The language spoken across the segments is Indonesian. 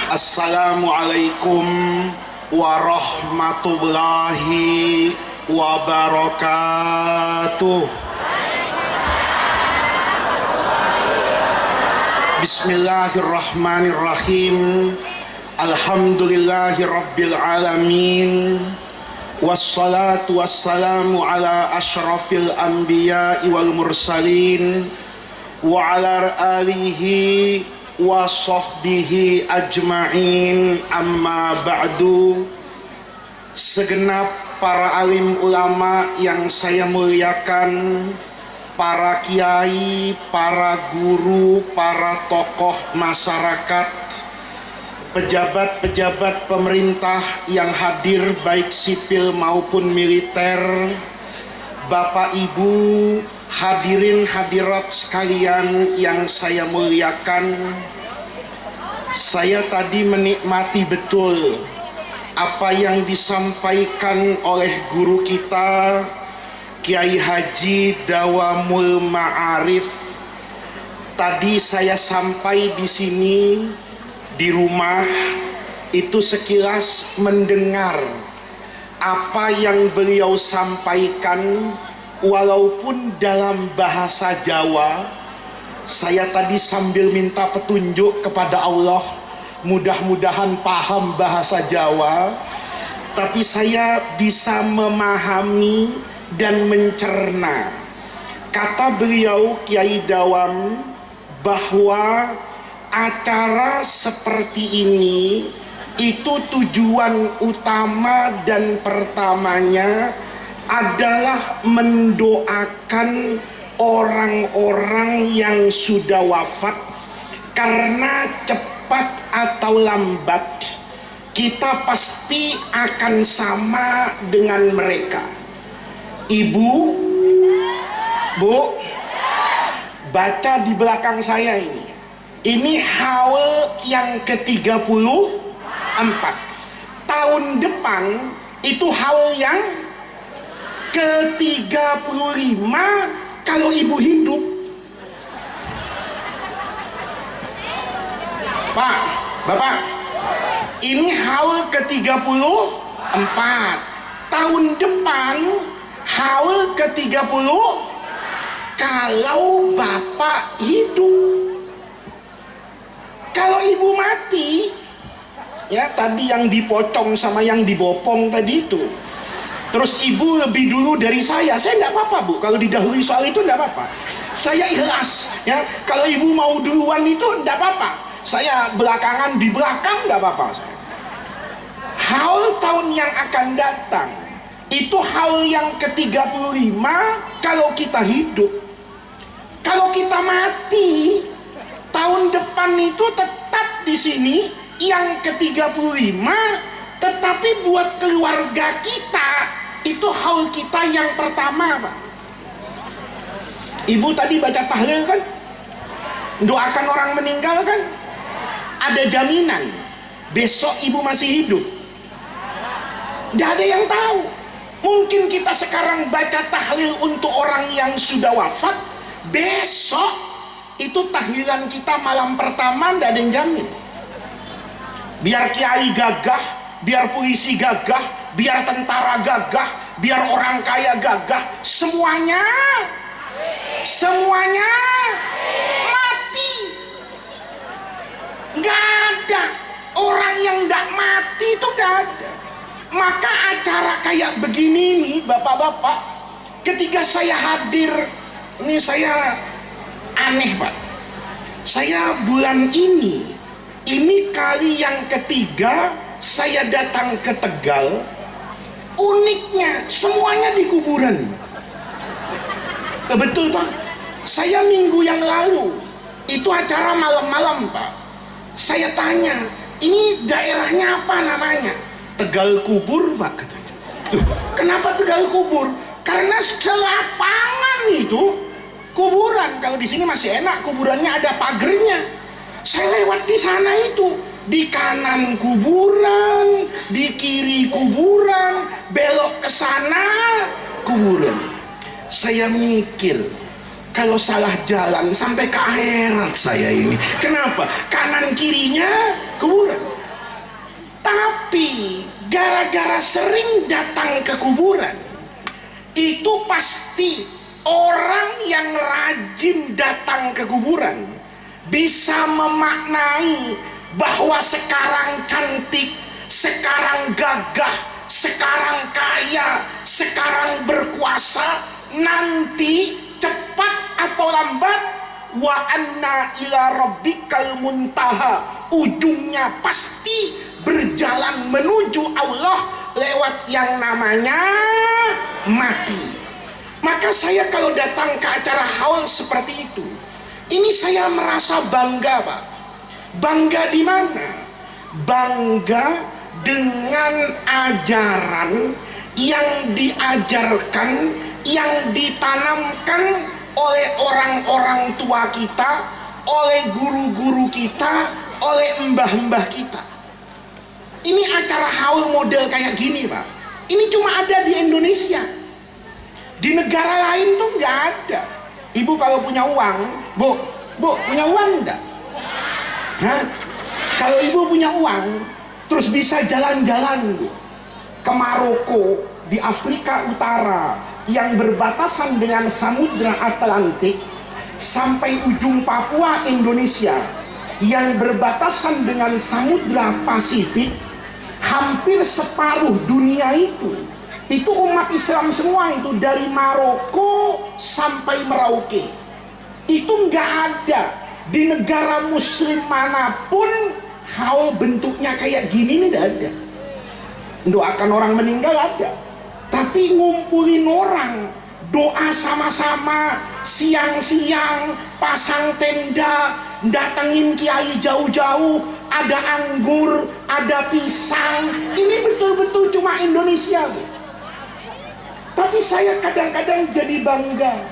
Assalamualaikum warahmatullahi wabarakatuh. Bismillahirrahmanirrahim. Alhamdulillahi rabbil alamin. Wassalatu wassalamu ala ashrafil anbiya'i wal mursalin wa ala alihi wa sahbihi ajma'in, amma ba'du. Segenap para alim ulama yang saya muliakan, para kiai, para guru, para tokoh masyarakat, pejabat-pejabat pemerintah yang hadir baik sipil maupun militer, Bapak Ibu, hadirin hadirat sekalian yang saya muliakan. Saya tadi menikmati betul apa yang disampaikan oleh guru kita Kiai Haji Dawamul Ma'arif. Tadi saya sampai di sini di rumah itu sekilas mendengar apa yang beliau sampaikan, walaupun dalam bahasa Jawa. Saya tadi sambil minta petunjuk kepada Allah, mudah-mudahan paham bahasa Jawa, tapi saya bisa memahami dan mencerna. Kata beliau Kiai Dawam bahwa acara seperti ini itu tujuan utama dan pertamanya adalah mendoakan orang-orang yang sudah wafat, karena cepat atau lambat kita pasti akan sama dengan mereka. Ibu, Bu, baca di belakang saya ini. Ini haul yang ke-34. Tahun depan itu haul yang ke-35 kalau ibu hidup. Pak, Bapak, ini haul ke-34. Tahun depan haul ke-30 kalau Bapak hidup. Kalau ibu mati, ya tadi yang dipocong sama yang dibopong tadi itu, terus ibu lebih dulu dari saya tidak apa-apa, Bu. Kalau didahului soal itu tidak apa-apa, saya ikhlas. Ya, kalau ibu mau duluan itu tidak apa-apa, saya belakangan di belakang tidak apa-apa. Haul tahun yang akan datang itu haul yang ke-35 kalau kita hidup. Kalau kita mati, tahun depan itu tetap di sini yang ke-35, tetapi buat keluarga kita itu haul kita yang pertama, Pak. Ibu tadi baca tahlil kan, doakan orang meninggal kan, ada jaminan besok ibu masih hidup? Tidak ada yang tahu. Mungkin kita sekarang baca tahlil untuk orang yang sudah wafat, besok itu tahlilan kita malam pertama tidak ada yang jamin. Biar kiai gagah, biar polisi gagah, biar tentara gagah, biar orang kaya gagah, semuanya mati. Nggak ada orang yang tidak mati, itu nggak ada. Maka acara kayak begini nih, bapak-bapak, ketika saya hadir, ini saya aneh, Pak. Saya bulan ini kali yang ketiga saya datang ke Tegal. Uniknya semuanya di kuburan. Betul, Pak. Saya minggu yang lalu itu acara malam-malam, Pak. Saya tanya, ini daerahnya apa namanya? Tegal Kubur, Pak, katanya. Kenapa Tegal Kubur? Karena selapangan itu kuburan. Kalau di sini masih enak, kuburannya ada pagernya. Saya lewat di sana itu, di kanan kuburan, di kiri kuburan, belok ke sana kuburan. Saya mikir, kalau salah jalan sampai ke akhirat saya ini. Kenapa? Kanan kirinya kuburan. Tapi gara-gara sering datang ke kuburan, itu pasti orang yang rajin datang ke kuburan bisa memaknai bahwa sekarang cantik, sekarang gagah, sekarang kaya, sekarang berkuasa, nanti cepat atau lambat wa anna ila rabbikal muntaha, ujungnya pasti berjalan menuju Allah lewat yang namanya mati. Maka saya kalau datang ke acara haul seperti itu, ini saya merasa bangga, Pak. Bangga di mana? Bangga dengan ajaran yang diajarkan, yang ditanamkan oleh orang-orang tua kita, oleh guru-guru kita, oleh mbah-mbah kita. Ini acara haul model kayak gini, Pak. Ini cuma ada di Indonesia. Di negara lain tuh nggak ada. Ibu kalau punya uang, Bu punya uang enggak? Hah? Kalau ibu punya uang, terus bisa jalan-jalan, Bu, ke Maroko di Afrika Utara yang berbatasan dengan Samudra Atlantik sampai ujung Papua Indonesia yang berbatasan dengan Samudra Pasifik, hampir separuh dunia itu umat Islam semua, itu dari Maroko sampai Merauke. Itu nggak ada di negara muslim manapun haul bentuknya kayak gini, nih nggak ada. Doakan orang meninggal ada, tapi ngumpulin orang, doa sama-sama, siang-siang pasang tenda, datangin kiai jauh-jauh, ada anggur, ada pisang. Ini betul-betul cuma Indonesia, Bu. Tapi saya kadang-kadang jadi bangga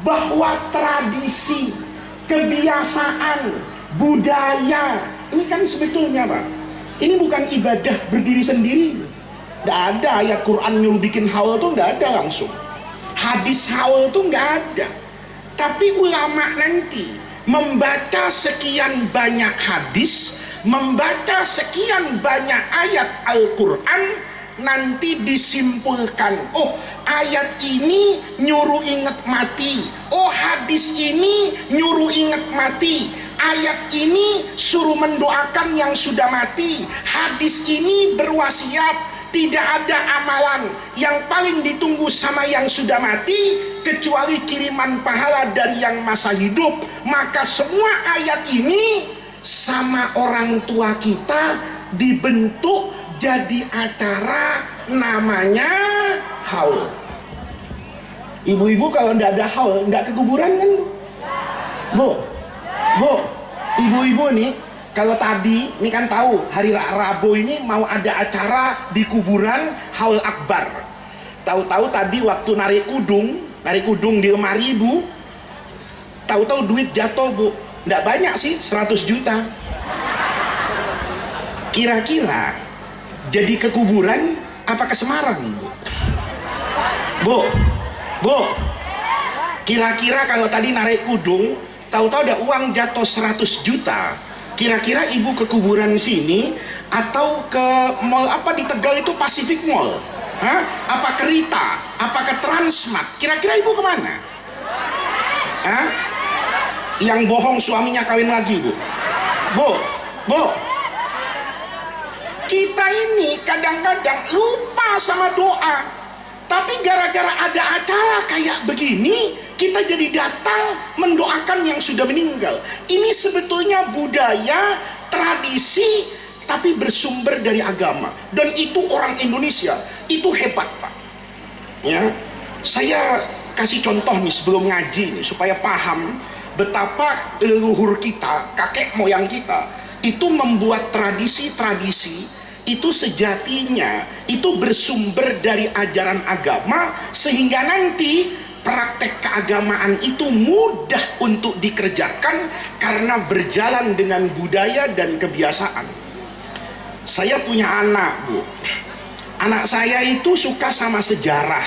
bahwa tradisi, kebiasaan, budaya ini kan sebetulnya, Pak, ini bukan ibadah berdiri sendiri. Nggak ada ayat Quran nyuruh bikin haul tuh, nggak ada langsung. Hadis haul tuh nggak ada. Tapi ulama nanti membaca sekian banyak hadis, membaca sekian banyak ayat Al-Quran, nanti disimpulkan, oh ayat ini nyuruh ingat mati, oh hadis ini nyuruh ingat mati, ayat ini suruh mendoakan yang sudah mati, hadis ini berwasiat tidak ada amalan yang paling ditunggu sama yang sudah mati kecuali kiriman pahala dari yang masa hidup. Maka semua ayat ini sama orang tua kita dibentuk jadi acara namanya haul. Ibu-ibu kalau nggak ada haul, nggak ke kuburan kan, Bu? Ibu-ibu nih, kalau tadi ini kan tahu hari Rabu ini mau ada acara di kuburan haul akbar. Tahu-tahu tadi waktu narik kudung di lemari Ibu, tahu-tahu duit jatuh, Bu. Nggak banyak sih, 100 juta. Kira-kira jadi ke kuburan apa ke Semarang, Bu? Kira-kira kalau tadi narik kudung, tahu-tahu ada uang jatuh 100 juta. Kira-kira ibu ke kuburan sini atau ke mall apa di Tegal itu, Pacific Mall? Hah? Apa ke Rita? Apa ke Transmart? Kira-kira ibu kemana? Hah? Yang bohong suaminya kawin lagi, Bu. Kita ini kadang-kadang lupa sama doa, tapi gara-gara ada acara kayak begini, kita jadi datang mendoakan yang sudah meninggal. Ini sebetulnya budaya, tradisi, tapi bersumber dari agama. Dan itu orang Indonesia, itu hebat, Pak. Ya, saya kasih contoh nih sebelum ngaji nih, supaya paham betapa leluhur kita, kakek moyang kita, itu membuat tradisi-tradisi itu sejatinya itu bersumber dari ajaran agama, sehingga nanti praktek keagamaan itu mudah untuk dikerjakan karena berjalan dengan budaya dan kebiasaan. Saya punya anak, Bu. Anak saya itu suka sama sejarah.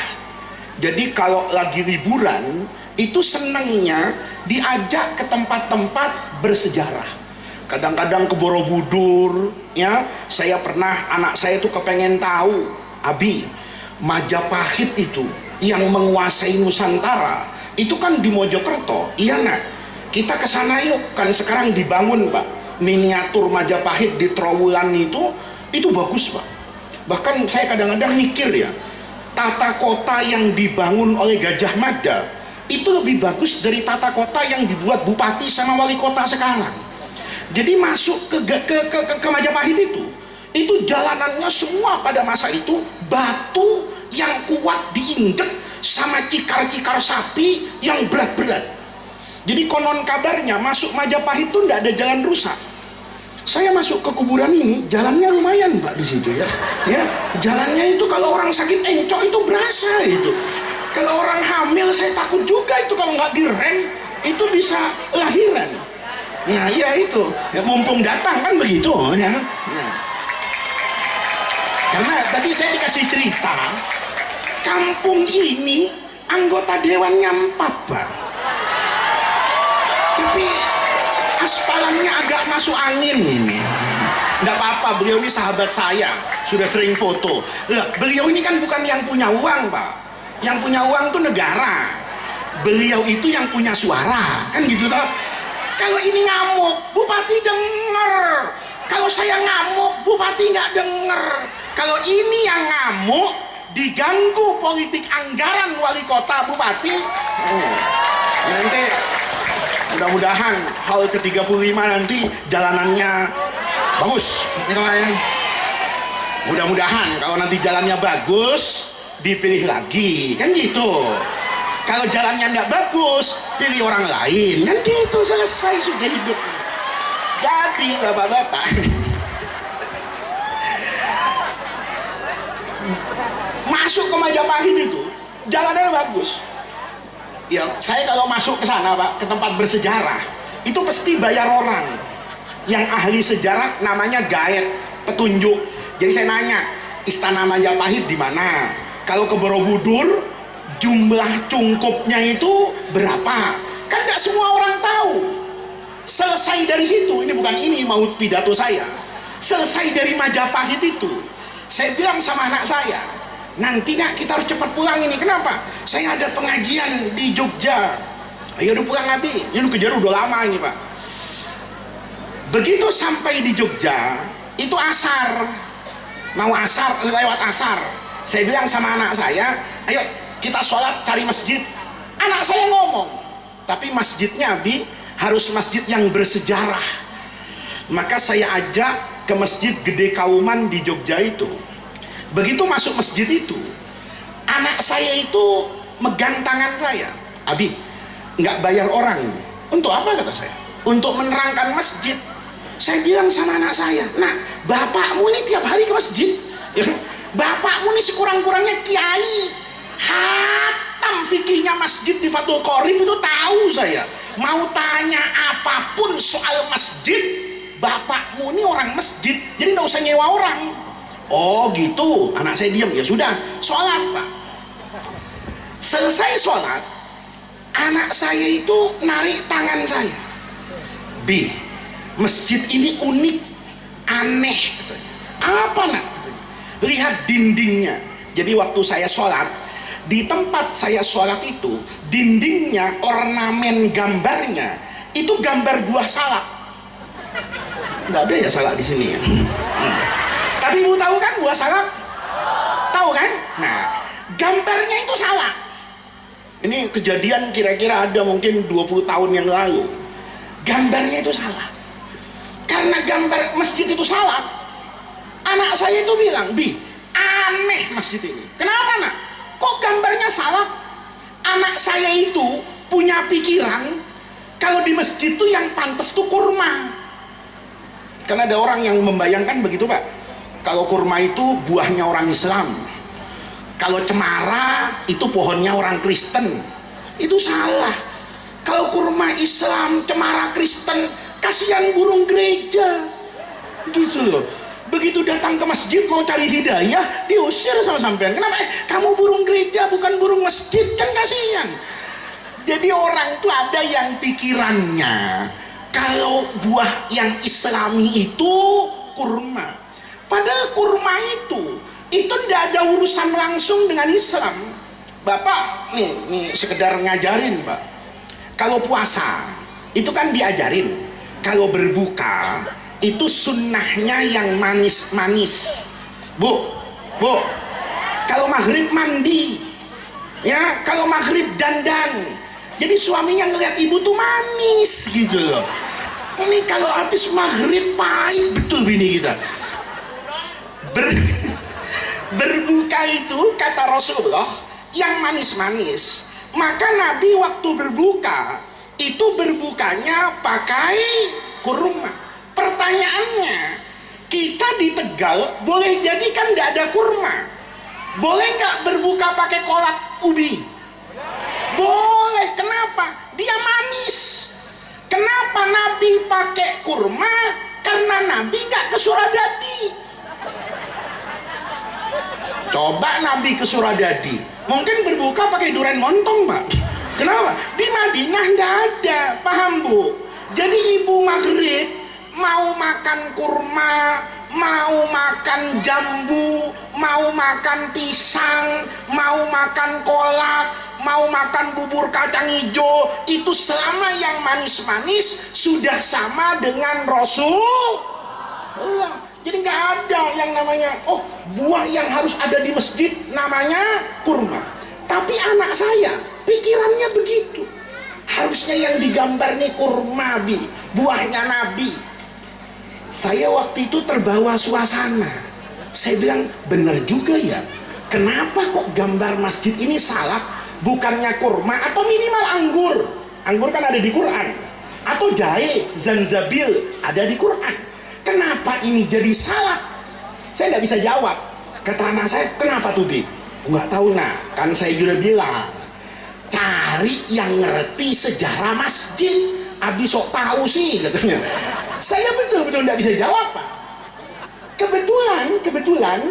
Jadi kalau lagi liburan itu senangnya diajak ke tempat-tempat bersejarah. kadang-kadang ke Borobudur ya. Saya pernah, anak saya tuh kepengen tahu, Abi, Majapahit itu yang menguasai Nusantara itu kan di Mojokerto. Iya nak, kita ke sana yuk, kan sekarang dibangun Pak miniatur Majapahit di Trowulan itu bagus Pak. Bahkan saya kadang-kadang mikir ya, tata kota yang dibangun oleh Gajah Mada itu lebih bagus dari tata kota yang dibuat bupati sama wali kota sekarang. Jadi masuk ke Majapahit itu jalanannya semua pada masa itu batu yang kuat diinjek sama cikar-cikar sapi yang berat-berat. Jadi konon kabarnya masuk Majapahit itu tidak ada jalan rusak. Saya masuk ke kuburan ini, jalannya lumayan Pak di situ ya. Ya, jalannya itu kalau orang sakit encok itu berasa itu. Kalau orang hamil saya takut juga itu kalau nggak direm itu bisa lahiran. Nah iya itu, ya, mumpung datang kan begitu ya. Nah. Karena tadi saya dikasih cerita, kampung ini anggota dewannya 4 Pak. Tapi aspalannya agak masuk angin ini. Nggak apa-apa, beliau ini sahabat saya, sudah sering foto. Beliau ini kan bukan yang punya uang Pak. Yang punya uang tuh negara. Beliau itu yang punya suara, kan gitu toh. Kalau ini ngamuk, bupati denger. Kalau saya ngamuk, bupati nggak denger. Kalau ini yang ngamuk, diganggu politik anggaran wali kota bupati. Nanti mudah-mudahan hal ke-35 nanti jalanannya bagus. Mudah-mudahan kalau nanti jalannya bagus, dipilih lagi, kan gitu. Kalau jalannya nggak bagus, pilih orang lain, kan gitu, selesai sudah hidup. Jadi bapak-bapak, masuk ke Majapahit itu jalannya bagus. Ya, saya kalau masuk ke sana Pak, ke tempat bersejarah, itu pasti bayar orang yang ahli sejarah, namanya guide, petunjuk. Jadi saya nanya, Istana Majapahit di mana? Kalau ke Borobudur, jumlah cungkupnya itu berapa? Kan tidak semua orang tahu. Selesai dari situ, ini bukan ini mau pidato saya. Selesai dari Majapahit itu, saya bilang sama anak saya, nanti nak kita harus cepat pulang ini. Kenapa? Saya ada pengajian di Jogja. Ayo udah pulang Abi. Ini kejar udah lama ini Pak. Begitu sampai di Jogja, itu asar. Mau asar, lewat asar. Saya bilang sama anak saya, ayo kita sholat cari masjid. Anak saya ngomong, tapi masjidnya Abi harus masjid yang bersejarah. Maka saya ajak ke Masjid Gede Kauman di Jogja itu. Begitu masuk masjid itu, anak saya itu megang tangan saya. Abi, nggak bayar orang. Untuk apa kata saya? Untuk menerangkan masjid. Saya bilang sama anak saya, nah bapakmu ini tiap hari ke masjid. Bapakmu ini sekurang-kurangnya kiai. Hatam fikihnya masjid di Fathul Qorib itu tahu saya. Mau tanya apapun soal masjid, bapakmu ini orang masjid, jadi nggak usah nyewa orang. Oh gitu, anak saya diam. Ya sudah, sholat Pak. Selesai sholat, anak saya itu narik tangan saya. Bi, masjid ini unik, aneh katanya. Apa nak? Katanya. Lihat dindingnya. Jadi waktu saya sholat, di tempat saya sholat itu, dindingnya, ornamen gambarnya itu gambar buah salak. Nggak ada ya salak di sini ya. Tapi ibu tahu kan buah salak? Tahu kan? Nah, gambarnya itu salak. Ini kejadian kira-kira ada mungkin 20 tahun yang lalu. Gambarnya itu salak. Karena gambar masjid itu salak, anak saya itu bilang, Bi, aneh masjid ini. Kenapa nak? Kok gambarnya salak? Anak saya itu punya pikiran kalau di masjid itu yang pantas tuh kurma. Karena ada orang yang membayangkan begitu Pak, kalau kurma itu buahnya orang Islam, kalau cemara itu pohonnya orang Kristen. Itu salah. Kalau kurma Islam, cemara Kristen, kasihan burung gereja gitu loh. Begitu datang ke masjid mau cari hidayah, diusir sama sampean. Kenapa? Kamu burung gereja bukan burung masjid, kan kasihan. Jadi orang itu ada yang pikirannya kalau buah yang islami itu kurma. Padahal kurma itu tidak ada urusan langsung dengan Islam. Bapak nih sekedar ngajarin, Pak. Kalau puasa itu kan diajarin, kalau berbuka itu sunnahnya yang manis-manis. Bu, kalau maghrib mandi, ya, kalau maghrib dandan. Jadi suaminya ngeliat ibu tuh manis gitu loh. Ini kalau habis maghrib pahit betul bini kita. Berbuka itu kata Rasulullah yang manis-manis. Maka Nabi waktu berbuka itu berbukanya pakai kurma. Pertanyaannya, kita di Tegal boleh jadi kan tidak ada kurma, boleh nggak berbuka pakai kolak ubi? Boleh. Kenapa? Dia manis. Kenapa Nabi pakai kurma? Karena Nabi nggak ke Suradadi. Coba Nabi ke Suradadi, mungkin berbuka pakai durian montong, Pak. Kenapa? Di Madinah nggak ada, paham Bu? Jadi ibu maghrib mau makan kurma, mau makan jambu, mau makan pisang, mau makan kolak, mau makan bubur kacang hijau, itu selama yang manis-manis sudah sama dengan Rasulullah. Jadi nggak ada yang namanya buah yang harus ada di masjid namanya kurma. Tapi anak saya pikirannya begitu, harusnya yang digambar nih kurma, buahnya Nabi. Saya waktu itu terbawa suasana. Saya bilang benar juga ya, kenapa kok gambar masjid ini salah, bukannya kurma atau minimal anggur. Anggur kan ada di Quran, atau jahe, zanjabil ada di Quran. Kenapa ini jadi salah? Saya tidak bisa jawab. Kata anak saya, kenapa tuh Bi? Nggak tahu nak, kan saya juga bilang cari yang ngerti sejarah masjid. Abi sok tahu sih katanya. Saya betul-betul tidak bisa jawab, Pak. Kebetulan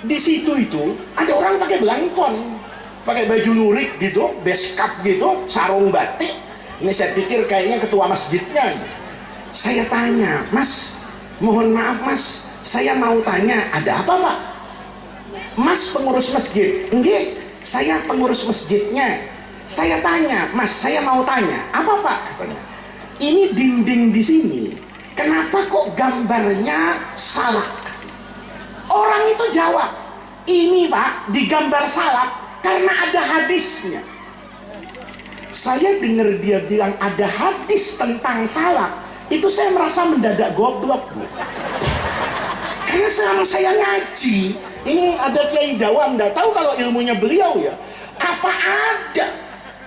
di situ itu ada orang pakai belangkon, pakai baju lurik gitu, beskap gitu, sarung batik. Ini saya pikir kayaknya ketua masjidnya. Saya tanya, Mas, mohon maaf Mas, saya mau tanya, ada apa Pak? Mas pengurus masjid? Enggak, saya pengurus masjidnya. Saya tanya, Mas, saya mau tanya, apa Pak? Katanya, ini dinding di sini, kenapa kok gambarnya salah? Orang itu jawab, ini Pak digambar salah karena ada hadisnya. Saya dengar dia bilang ada hadis tentang salak, itu saya merasa mendadak goblok, Bu. Karena selama saya ngaji, ini ada Kiai Jawa, enggak tahu kalau ilmunya beliau ya, apa ada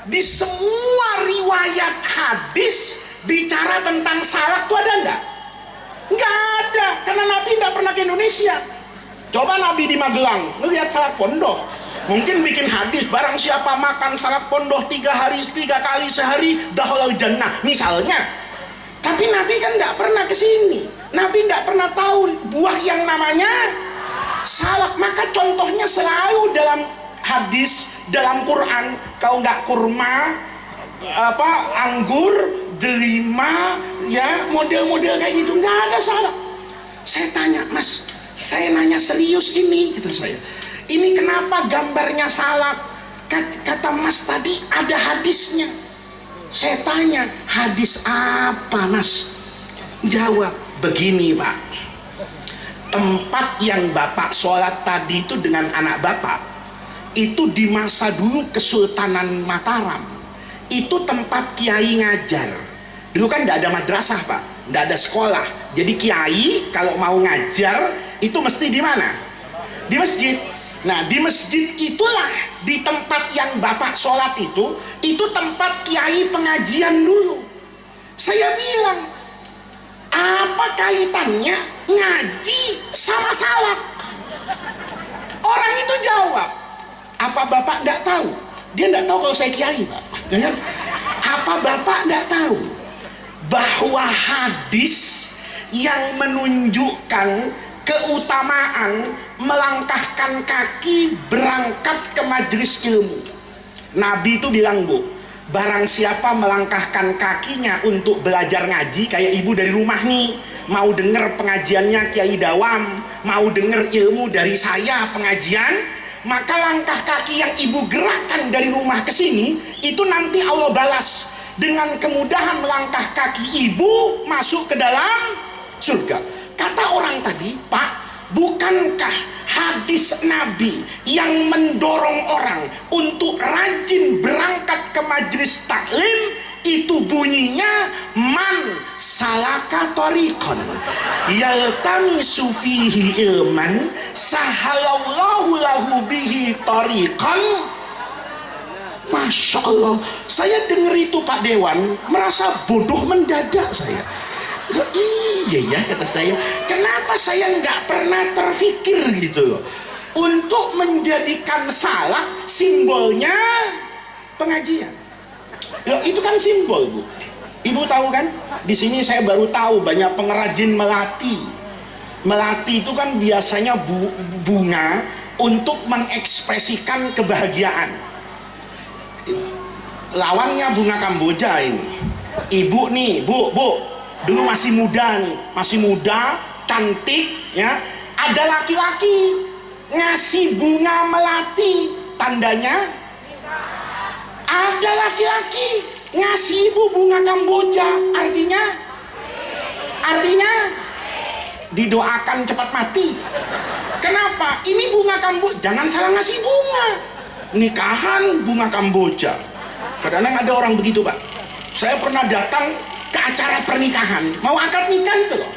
di semua riwayat hadis bicara tentang salak itu ada enggak? Enggak ada, karena Nabi enggak pernah ke Indonesia. Coba Nabi di Magelang ngelihat salak pondoh, mungkin bikin hadis, barang siapa makan salak pondoh 3 kali sehari dakhalal jannah misalnya. Tapi Nabi kan tidak pernah ke sini. Nabi tidak pernah tahu buah yang namanya salak. Maka contohnya selalu dalam hadis, dalam Quran, kalau nggak kurma, anggur, delima, ya model-model kayak gitu, nggak ada salak. Saya tanya, Mas, saya nanya serius ini, kata saya. Ini kenapa gambarnya salak? Kata Mas tadi ada hadisnya. Saya tanya, hadis apa Mas? Jawab, begini Pak, tempat yang Bapak sholat tadi itu dengan anak Bapak, itu di masa dulu Kesultanan Mataram, itu tempat kiai ngajar. Dulu kan tidak ada madrasah Pak, tidak ada sekolah. Jadi kiai kalau mau ngajar itu mesti di mana? Di masjid. Nah, di masjid itulah, di tempat yang Bapak sholat itu tempat kiai pengajian dulu. Saya bilang, apa kaitannya ngaji sama salak? Orang itu jawab, apa Bapak tidak tahu? Dia tidak tahu kalau saya kiai, Pak. Apa Bapak tidak tahu bahwa hadis yang menunjukkan keutamaan melangkahkan kaki berangkat ke majelis ilmu, Nabi itu bilang, Bu, barang siapa melangkahkan kakinya untuk belajar ngaji, kayak ibu dari rumah nih, mau denger pengajiannya Kiai Dawam, mau denger ilmu dari saya pengajian, maka langkah kaki yang ibu gerakkan dari rumah ke sini, itu nanti Allah balas dengan kemudahan melangkah kaki ibu masuk ke dalam surga. Kata orang tadi, Pak, bukankah hadis Nabi yang mendorong orang untuk rajin berangkat ke majelis taklim itu bunyinya man salaka tariqan yaltamisu fihi ilman sahalallahu lahu bihi tariqan. Masya Allah, saya dengar itu Pak Dewan merasa bodoh mendadak saya. Loh, iya ya kata saya, kenapa saya nggak pernah terfikir gitu loh untuk menjadikan salak simbolnya pengajian. Loh, itu kan simbol Bu. Ibu tahu kan? Di sini saya baru tahu banyak pengrajin melati. Melati itu kan biasanya bunga untuk mengekspresikan kebahagiaan. Lawannya bunga Kamboja ini. Ibu nih, Bu, dulu masih muda nih, masih muda, cantik ya. Ada laki-laki ngasih bunga melati, tandanya ada laki-laki ngasih ibu bunga Kamboja, artinya didoakan cepat mati. Kenapa? Ini bunga Kamboja, jangan salah ngasih bunga. Nikahan bunga Kamboja. Kadang-kadang ada orang begitu Pak. Saya pernah datang ke acara pernikahan, mau akad nikah itu loh,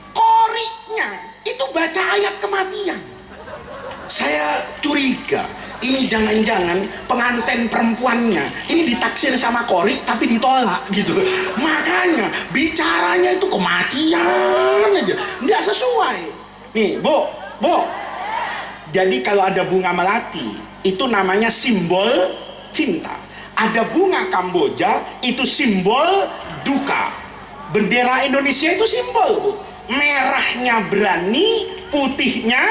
koriknya itu baca ayat kematian. Saya curiga, ini jangan-jangan pengantin perempuannya ini ditaksir sama korik tapi ditolak gitu. Makanya bicaranya itu kematian aja, nggak sesuai. Nih Bu, jadi kalau ada bunga melati itu namanya simbol cinta. Ada bunga Kamboja itu simbol duka. Bendera Indonesia itu simbol Bu. Merahnya berani, putihnya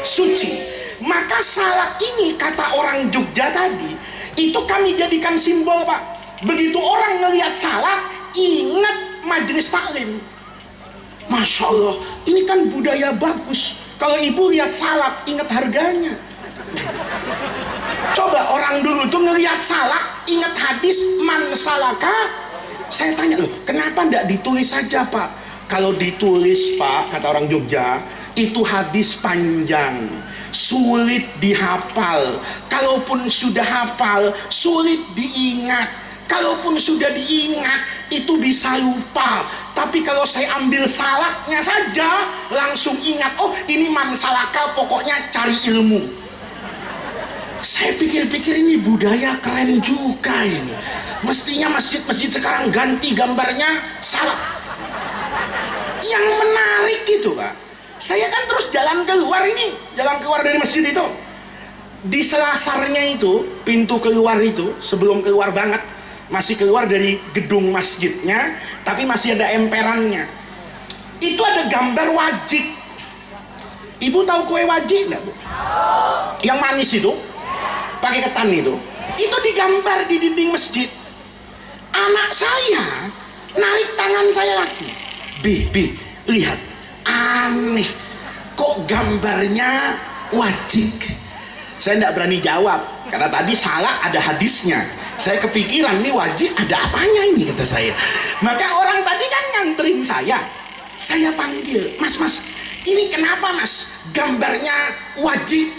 suci. Maka salak ini kata orang Jogja tadi, itu kami jadikan simbol Pak. Begitu orang ngelihat salak, ingat majelis taklim. Masya Allah, ini kan budaya bagus. Kalau ibu lihat salak, ingat harganya. Coba orang dulu tuh ngelihat salak, ingat hadis man salaka. Saya tanya loh, kenapa enggak ditulis saja Pak? Kalau ditulis Pak, kata orang Jogja, itu hadis panjang, sulit dihafal. Kalaupun sudah hafal, sulit diingat. Kalaupun sudah diingat, itu bisa lupa. Tapi kalau saya ambil salaknya saja, langsung ingat, oh ini man salaka, pokoknya cari ilmu. Saya pikir-pikir ini budaya keren juga ini. Mestinya masjid-masjid sekarang ganti gambarnya salak. Yang menarik gitu Pak, saya kan terus jalan keluar dari masjid itu. Di selasarnya itu, pintu keluar itu, sebelum keluar banget, masih keluar dari gedung masjidnya, tapi masih ada emperannya. Itu ada gambar wajik. Ibu tahu kue wajik nggak Bu? Yang manis itu, pakai ketan itu digambar di dinding masjid. Anak saya narik tangan saya lagi, Bi, lihat, aneh, kok gambarnya wajik. Saya tidak berani jawab karena tadi salah, ada hadisnya. Saya kepikiran nih wajib ada apanya ini, kata saya. Maka orang tadi kan nganterin saya panggil, mas, ini kenapa mas gambarnya wajib?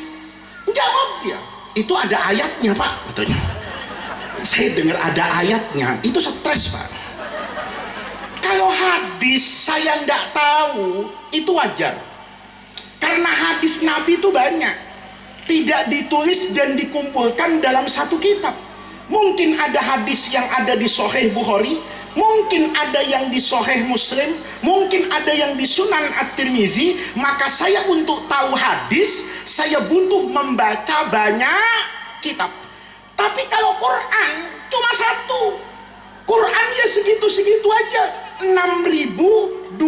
Jawab dia, itu ada ayatnya Pak, katanya. Saya dengar ada ayatnya, itu stres Pak. Kalau hadis saya nggak tahu, itu wajar. Karena hadis Nabi itu banyak, tidak ditulis dan dikumpulkan dalam satu kitab. Mungkin ada hadis yang ada di Sahih Bukhari, mungkin ada yang di Sahih Muslim, mungkin ada yang di Sunan At-Tirmizi. Maka saya untuk tahu hadis, saya butuh membaca banyak kitab. Tapi kalau Quran cuma satu, Quran ya segitu-segitu aja, 6.236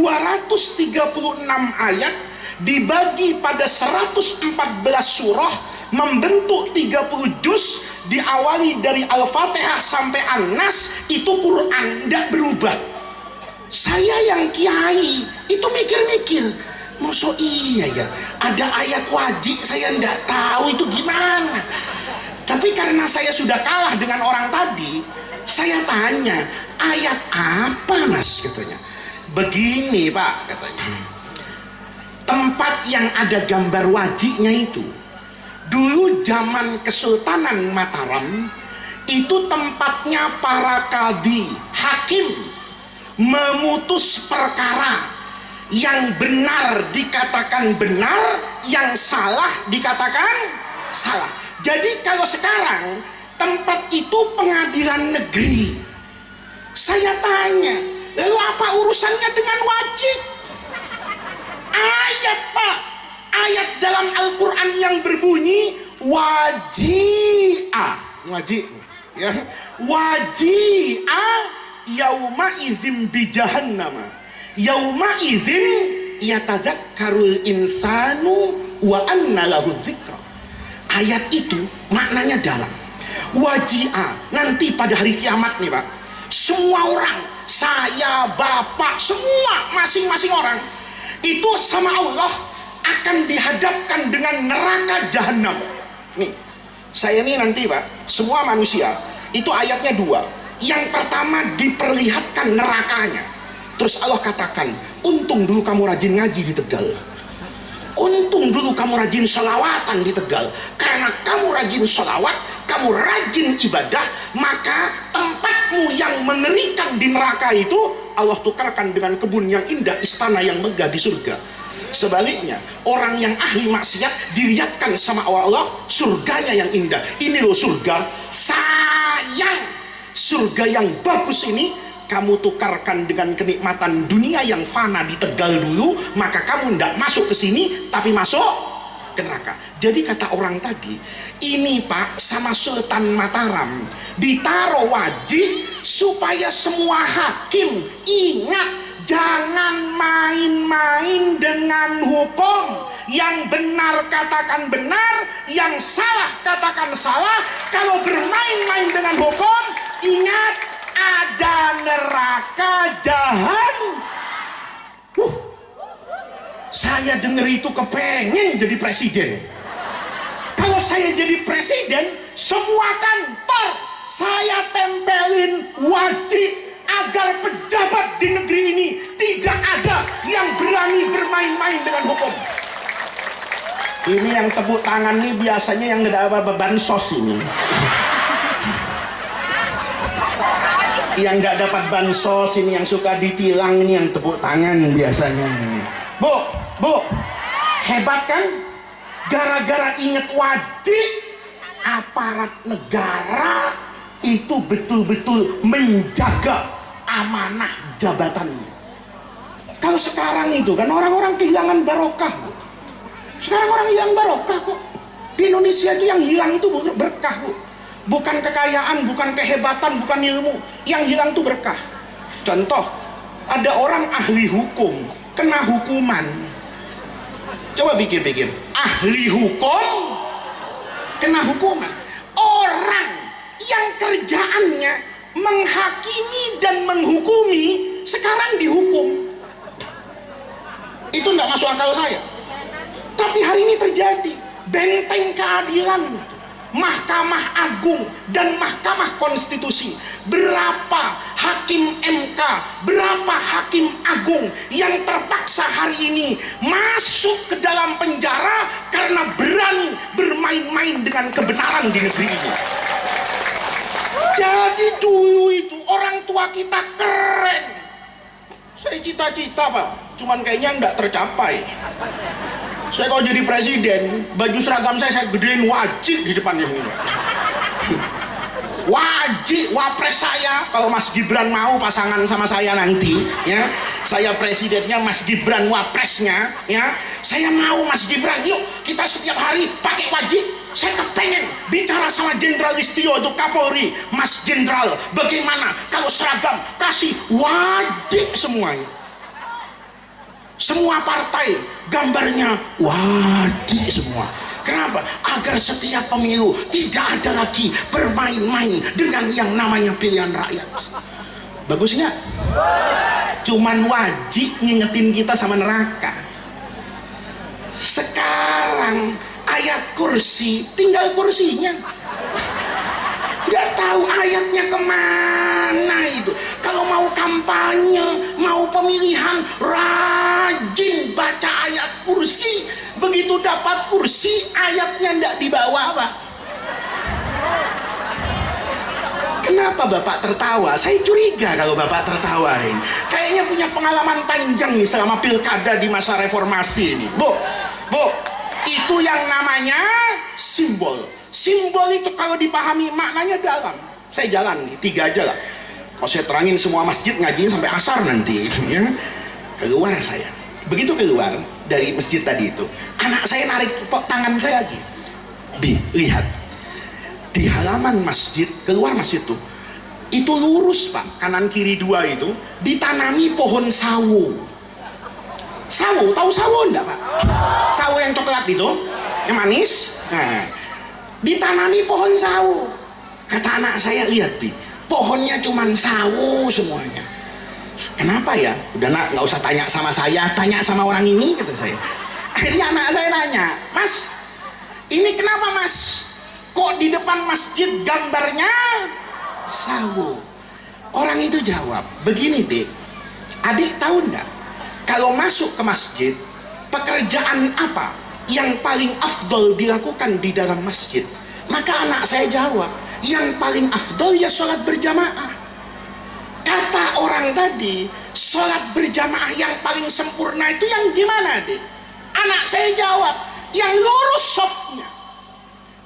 ayat dibagi pada 114 surah, membentuk 30 juz, diawali dari Al-Fatihah sampai An-Nas, itu Quran, tidak berubah. Saya yang kiai itu mikir-mikir, masa iya ya ada ayat wajib saya tidak tahu itu gimana. Tapi karena saya sudah kalah dengan orang tadi, saya tanya, ayat apa mas katanya. Begini pak katanya, tempat yang ada gambar wajibnya itu dulu zaman Kesultanan Mataram, itu tempatnya para kadi hakim memutus perkara, yang benar dikatakan benar, yang salah dikatakan salah. Jadi kalau sekarang tempat itu pengadilan negeri, saya tanya, lalu apa urusannya dengan wajib? Ayat pak, ayat dalam Al-Quran yang berbunyi waji'a, wajib ya, waji'a yauma idzin bi jahannama yauma idzin yatadzakkarul insanu wa anna lahu dzikra. Ayat itu maknanya dalam. Waji'a, nanti pada hari kiamat nih pak, semua orang, saya, bapak, semua, masing-masing orang itu sama Allah akan dihadapkan dengan neraka jahanam. Nih, saya ini nanti pak, semua manusia itu ayatnya dua. Yang pertama diperlihatkan nerakanya, terus Allah katakan, untung dulu kamu rajin ngaji di Tegal, untung dulu kamu rajin sholawatan di Tegal. Karena kamu rajin sholawat, kamu rajin ibadah, maka tempatmu yang mengerikan di neraka itu Allah tukarkan dengan kebun yang indah, istana yang megah di surga. Sebaliknya, orang yang ahli maksiat dilihatkan sama Allah surganya yang indah. Ini loh surga, sayang, surga yang bagus ini kamu tukarkan dengan kenikmatan dunia yang fana di Tegal dulu, maka kamu tidak masuk ke sini tapi masuk ke neraka. Jadi kata orang tadi, ini pak sama Sultan Mataram ditaruh wajib supaya semua hakim ingat, jangan main-main dengan hukum. Yang benar katakan benar, yang salah katakan salah. Kalau bermain-main dengan hukum, ingat ada neraka jahanam. Saya dengar itu kepengen jadi presiden. Kalau saya jadi presiden, semua kantor saya tempelin wajib agar pejabat di negeri ini tidak ada yang berani bermain-main dengan hukum. Ini yang tepuk tangan nih biasanya yang tidak apa bansos ini. Yang nggak dapat bansos ini, yang suka ditilang ini yang tepuk tangan biasanya. Bu, hebat kan? Gara-gara inget wajib, aparat negara itu betul-betul menjaga amanah jabatannya. Kalau sekarang itu kan orang-orang kehilangan barokah. Sekarang orang hilang barokah kok. Di Indonesia itu yang hilang itu berkah bu. Bukan kekayaan, bukan kehebatan, bukan ilmu. Yang hilang itu berkah. Contoh, ada orang ahli hukum kena hukuman. Coba pikir-pikir, ahli hukum kena hukuman. Orang yang kerjaannya menghakimi dan menghukumi sekarang dihukum. Itu tidak masuk akal saya. Tapi hari ini terjadi. Benteng keadilan, Mahkamah Agung dan Mahkamah Konstitusi, berapa hakim MK, berapa hakim agung yang terpaksa hari ini masuk ke dalam penjara karena berani bermain-main dengan kebenaran di negeri ini. Jadi dulu itu orang tua kita keren. Saya cita-cita pak, cuman kayaknya nggak tercapai. Saya kalau jadi presiden, baju seragam saya gedein wajib di depannya ini. Wajib, wapres saya. Kalau Mas Gibran mau pasangan sama saya nanti, ya, saya presidennya, Mas Gibran wapresnya, ya. Saya mau Mas Gibran, yuk kita setiap hari pakai wajib. Saya kepengen bicara sama Jenderal Listio itu Kapolri, Mas Jenderal, bagaimana kalau seragam kasih wajib semuanya. Semua partai gambarnya wajib semua. Kenapa? Agar setiap pemilu tidak ada lagi bermain-main dengan yang namanya pilihan rakyat. Bagus nggak? Cuman wajib ngingetin kita sama neraka. Sekarang ayat kursi, tinggal kursinya. Nggak tahu ayatnya kemana itu. Kalau mau kampanye, mau pemilihan, rajin baca ayat kursi. Begitu dapat kursi, ayatnya nggak dibawa, Pak. Kenapa Bapak tertawa? Saya curiga kalau Bapak tertawain. Kayaknya punya pengalaman panjang nih selama pilkada di masa reformasi ini. Bu, itu yang namanya simbol. Simbol itu kalau dipahami maknanya dalam. Saya jalan nih, 3 aja lah. Kalau saya terangin semua masjid ngajiin sampai asar nanti, ya. Keluar saya. Begitu keluar dari masjid tadi itu, anak saya narik tangan saya lagi. Bi, lihat. Di halaman masjid, keluar masjid itu lurus Pak, kanan kiri 2 itu ditanami pohon sawo. Sawo, tahu sawo enggak Pak? Sawo yang coklat itu, yang manis. Nah, ditanami pohon sawo. Kata anak saya, lihat Bi, pohonnya cuman sawo semuanya. Kenapa ya? Udah nak, nggak usah tanya sama saya, tanya sama orang ini, kata saya. Akhirnya anak saya nanya, Mas, ini kenapa Mas? Kok di depan masjid gambarnya sawo? Orang itu jawab, begini Dek, adik tahu enggak, kalau masuk ke masjid, pekerjaan apa yang paling afdol dilakukan di dalam masjid? Maka anak saya jawab, yang paling afdol ya sholat berjamaah. Kata orang tadi, sholat berjamaah yang paling sempurna itu yang gimana Dek? Anak saya jawab, yang lurus softnya.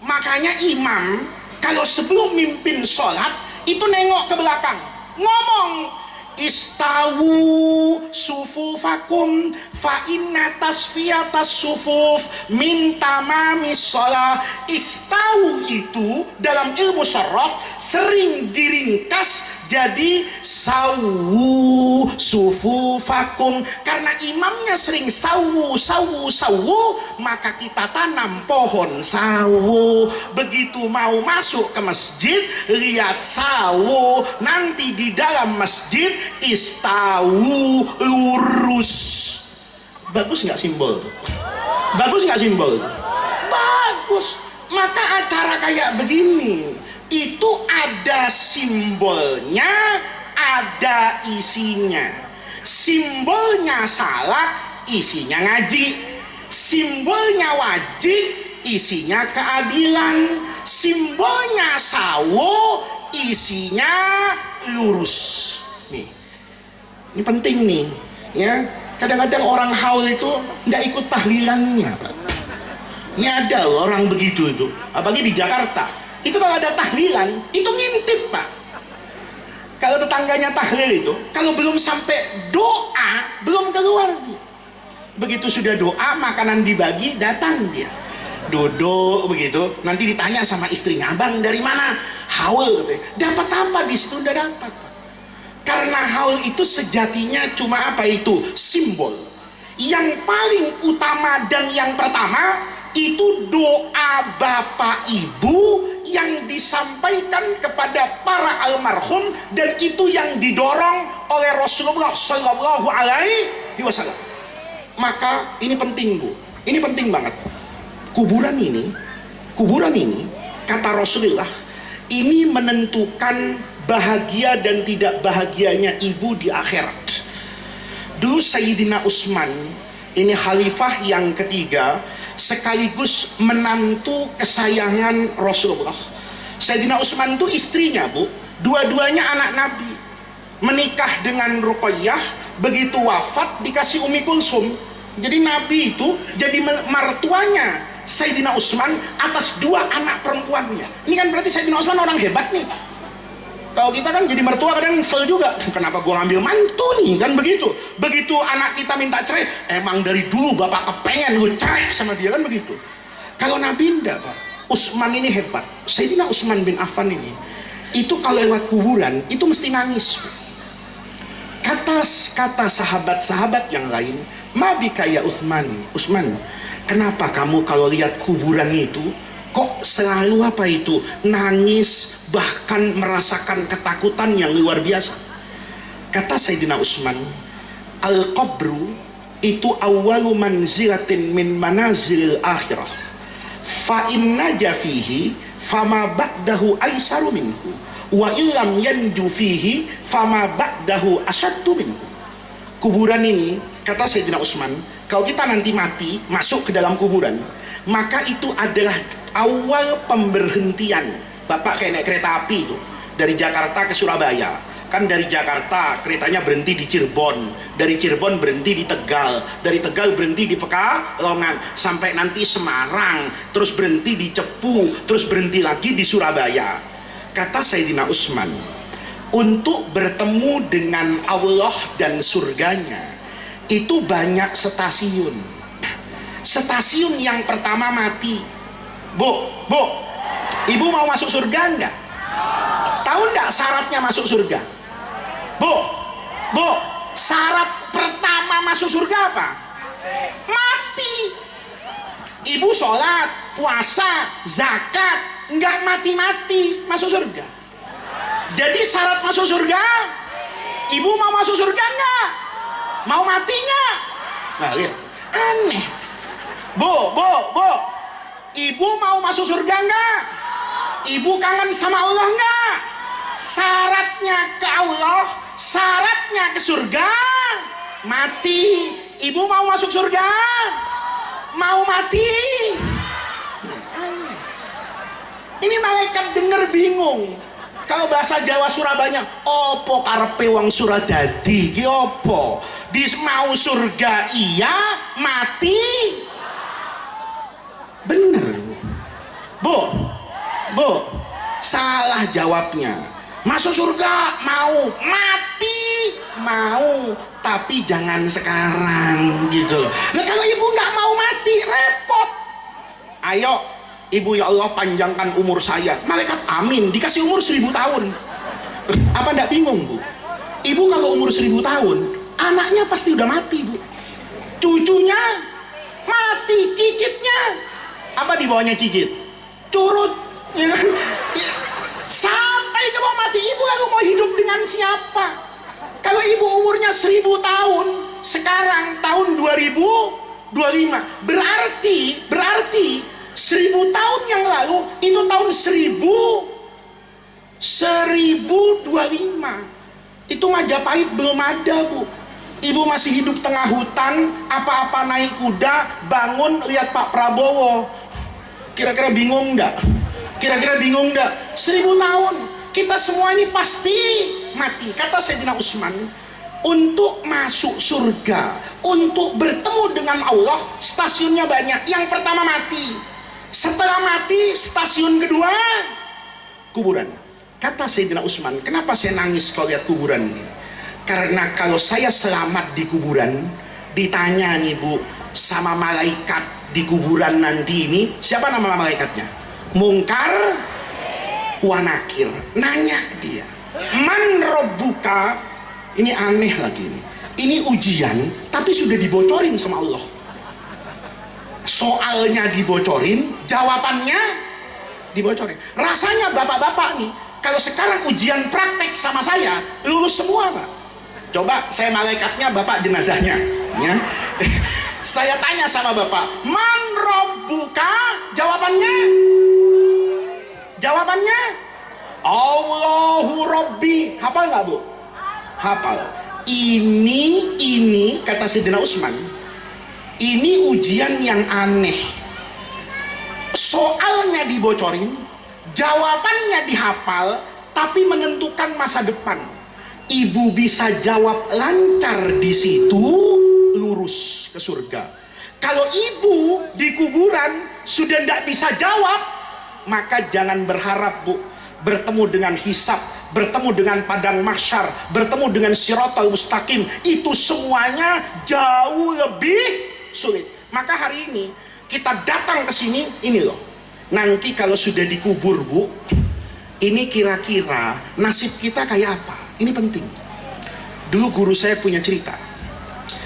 Makanya imam kalau sebelum mimpin sholat itu nengok ke belakang, ngomong, istawu sufufakum fa inna tasfiyatas sufuf min tamamis sholat. Istawu itu dalam ilmu syaraf sering diringkas jadi sawu sufufakum, karena imamnya sering sawu, maka kita tanam pohon sawu. Begitu mau masuk ke masjid, lihat sawu, nanti di dalam masjid istawu, lurus. Bagus nggak simbol? Bagus nggak simbol? Bagus. Maka acara kayak begini itu ada simbolnya, ada isinya. Simbolnya salat, isinya ngaji. Simbolnya wajib, isinya keadilan. Simbolnya sawo, isinya lurus. Nih, ini penting nih, ya. Kadang-kadang orang haul itu nggak ikut tahlilannya, Pak. Ini ada loh orang begitu itu, apalagi di Jakarta. Itu kalau ada tahlilan, itu ngintip Pak. Kalau tetangganya tahlil itu, kalau belum sampai doa, belum keluar dia. Begitu sudah doa, makanan dibagi, datang dia. Duduk begitu, nanti ditanya sama istrinya, abang dari mana? Haul, katanya. Dapat apa di situ? Udah dapat Pak. Karena haul itu sejatinya cuma apa itu? Simbol. Yang paling utama dan yang pertama, itu doa bapak ibu yang disampaikan kepada para almarhum, dan itu yang didorong oleh Rasulullah Shallallahu Alaihi Wasallam. Maka ini penting Bu, ini penting banget. Kuburan ini kata Rasulullah, ini menentukan bahagia dan tidak bahagianya ibu di akhirat. Dulu Sayyidina Utsman, ini khalifah yang ketiga sekaligus menantu kesayangan Rasulullah. Sayyidina Utsman itu istrinya Bu, dua-duanya anak Nabi, menikah dengan Ruqayyah, begitu wafat dikasih Ummi Kulsum. Jadi Nabi itu jadi mertuanya Sayyidina Utsman atas 2 anak perempuannya. Ini kan berarti Sayyidina Utsman orang hebat nih. Kalau kita kan jadi mertua kadang nyesel juga, kenapa gua ngambil mantu nih, kan begitu. Begitu anak kita minta cerai, emang dari dulu bapak kepengen gue cerai sama dia, kan begitu. Kalau Nabi enggak Pak, Utsman ini hebat. Sayyidina Utsman bin Affan ini, itu kalau lewat kuburan itu mesti nangis. Kata sahabat-sahabat yang lain, ma bika ya Utsman, Kenapa kamu kalau lihat kuburan itu kok selalu apa itu nangis, bahkan merasakan ketakutan yang luar biasa? Kata Sayyidina Utsman, al-qabru itu awwalu manzilatin min manazilil akhirah, fa inna jafihi fama ba'dahu aisaru minhu wa illam yanju fihi fama ba'dahu asyaddu minhu. Kuburan ini, kata Sayyidina Utsman, kalau kita nanti mati masuk ke dalam kuburan, maka itu adalah awal pemberhentian. Bapak kayak naik kereta api itu dari Jakarta ke Surabaya, kan dari Jakarta keretanya berhenti di Cirebon, dari Cirebon berhenti di Tegal, dari Tegal berhenti di Pekalongan, sampai nanti Semarang, terus berhenti di Cepu, terus berhenti lagi di Surabaya. Kata Sayyidina Utsman, untuk bertemu dengan Allah dan surganya itu banyak stasiun. Stasiun yang pertama mati. Bu, ibu mau masuk surga enggak? Tahu enggak syaratnya masuk surga? Bu, syarat pertama masuk surga apa? Mati. Ibu sholat, puasa, zakat, enggak mati-mati masuk surga. Jadi syarat masuk surga, ibu mau masuk surga enggak? Mau mati enggak? Nah, lihat, aneh. Bu, ibu mau masuk surga enggak? Ibu kangen sama Allah enggak? Syaratnya ke Allah, syaratnya ke surga, mati. Ibu mau masuk surga? Mau mati? Ini malaikat dengar bingung. Kalau bahasa Jawa Surabaya, opo karepe wong Suradadi ki opo? Dis mau surga iya, mati. Bener. Bu, salah jawabnya. Masuk surga mau, mati mau, tapi jangan sekarang gitu loh. Nah, kalau ibu nggak mau mati repot. Ayo ibu, ya Allah panjangkan umur saya. Malaikat amin, dikasih umur 1000 tahun. Apa nggak bingung bu? Ibu kalau umur 1000 tahun, anaknya pasti udah mati bu. Cucunya mati, cicitnya apa di bawahnya cicit? Curut, ya kan? Ya. Sampai ke bawah mati, ibu lalu mau hidup dengan siapa? Kalau ibu umurnya 1000 tahun, sekarang tahun 2025, berarti 1000 tahun yang lalu itu tahun 1025. Itu Majapahit belum ada bu. Ibu masih hidup tengah hutan, apa-apa naik kuda, bangun lihat Pak Prabowo. Kira-kira bingung enggak? 1000 tahun kita semua ini pasti mati. Kata Sayyidina Utsman, untuk masuk surga, untuk bertemu dengan Allah, stasiunnya banyak. Yang pertama mati. Setelah mati, stasiun kedua kuburan. Kata Sayyidina Utsman, kenapa saya nangis kalau lihat kuburan ini? Karena kalau saya selamat di kuburan, ditanya nih bu sama malaikat di kuburan nanti ini, siapa nama malaikatnya? Mungkar wa nakir. Nanya dia, man robbuka. Ini aneh lagi ini. Ini ujian tapi sudah dibocorin sama Allah. Soalnya dibocorin, jawabannya dibocorin. Rasanya bapak-bapak nih, kalau sekarang ujian praktek sama saya, lulus semua pak. Coba saya malaikatnya, bapak jenazahnya ya. Saya tanya sama bapak, man robbuka? Jawabannya Allahu Rabbi. Hafal nggak bu? Hafal. Ini kata Sayyidina Utsman, ini ujian yang aneh. Soalnya dibocorin, jawabannya dihafal, tapi menentukan masa depan. Ibu bisa jawab lancar di situ, lurus ke surga. Kalau ibu di kuburan sudah tidak bisa jawab, maka jangan berharap bu bertemu dengan hisab, bertemu dengan padang mahsyar, bertemu dengan siratal mustaqim. Itu semuanya jauh lebih sulit. Maka hari ini kita datang ke sini, ini loh. Nanti kalau sudah dikubur bu, ini kira-kira nasib kita kayak apa? Ini penting. Dulu guru saya punya cerita.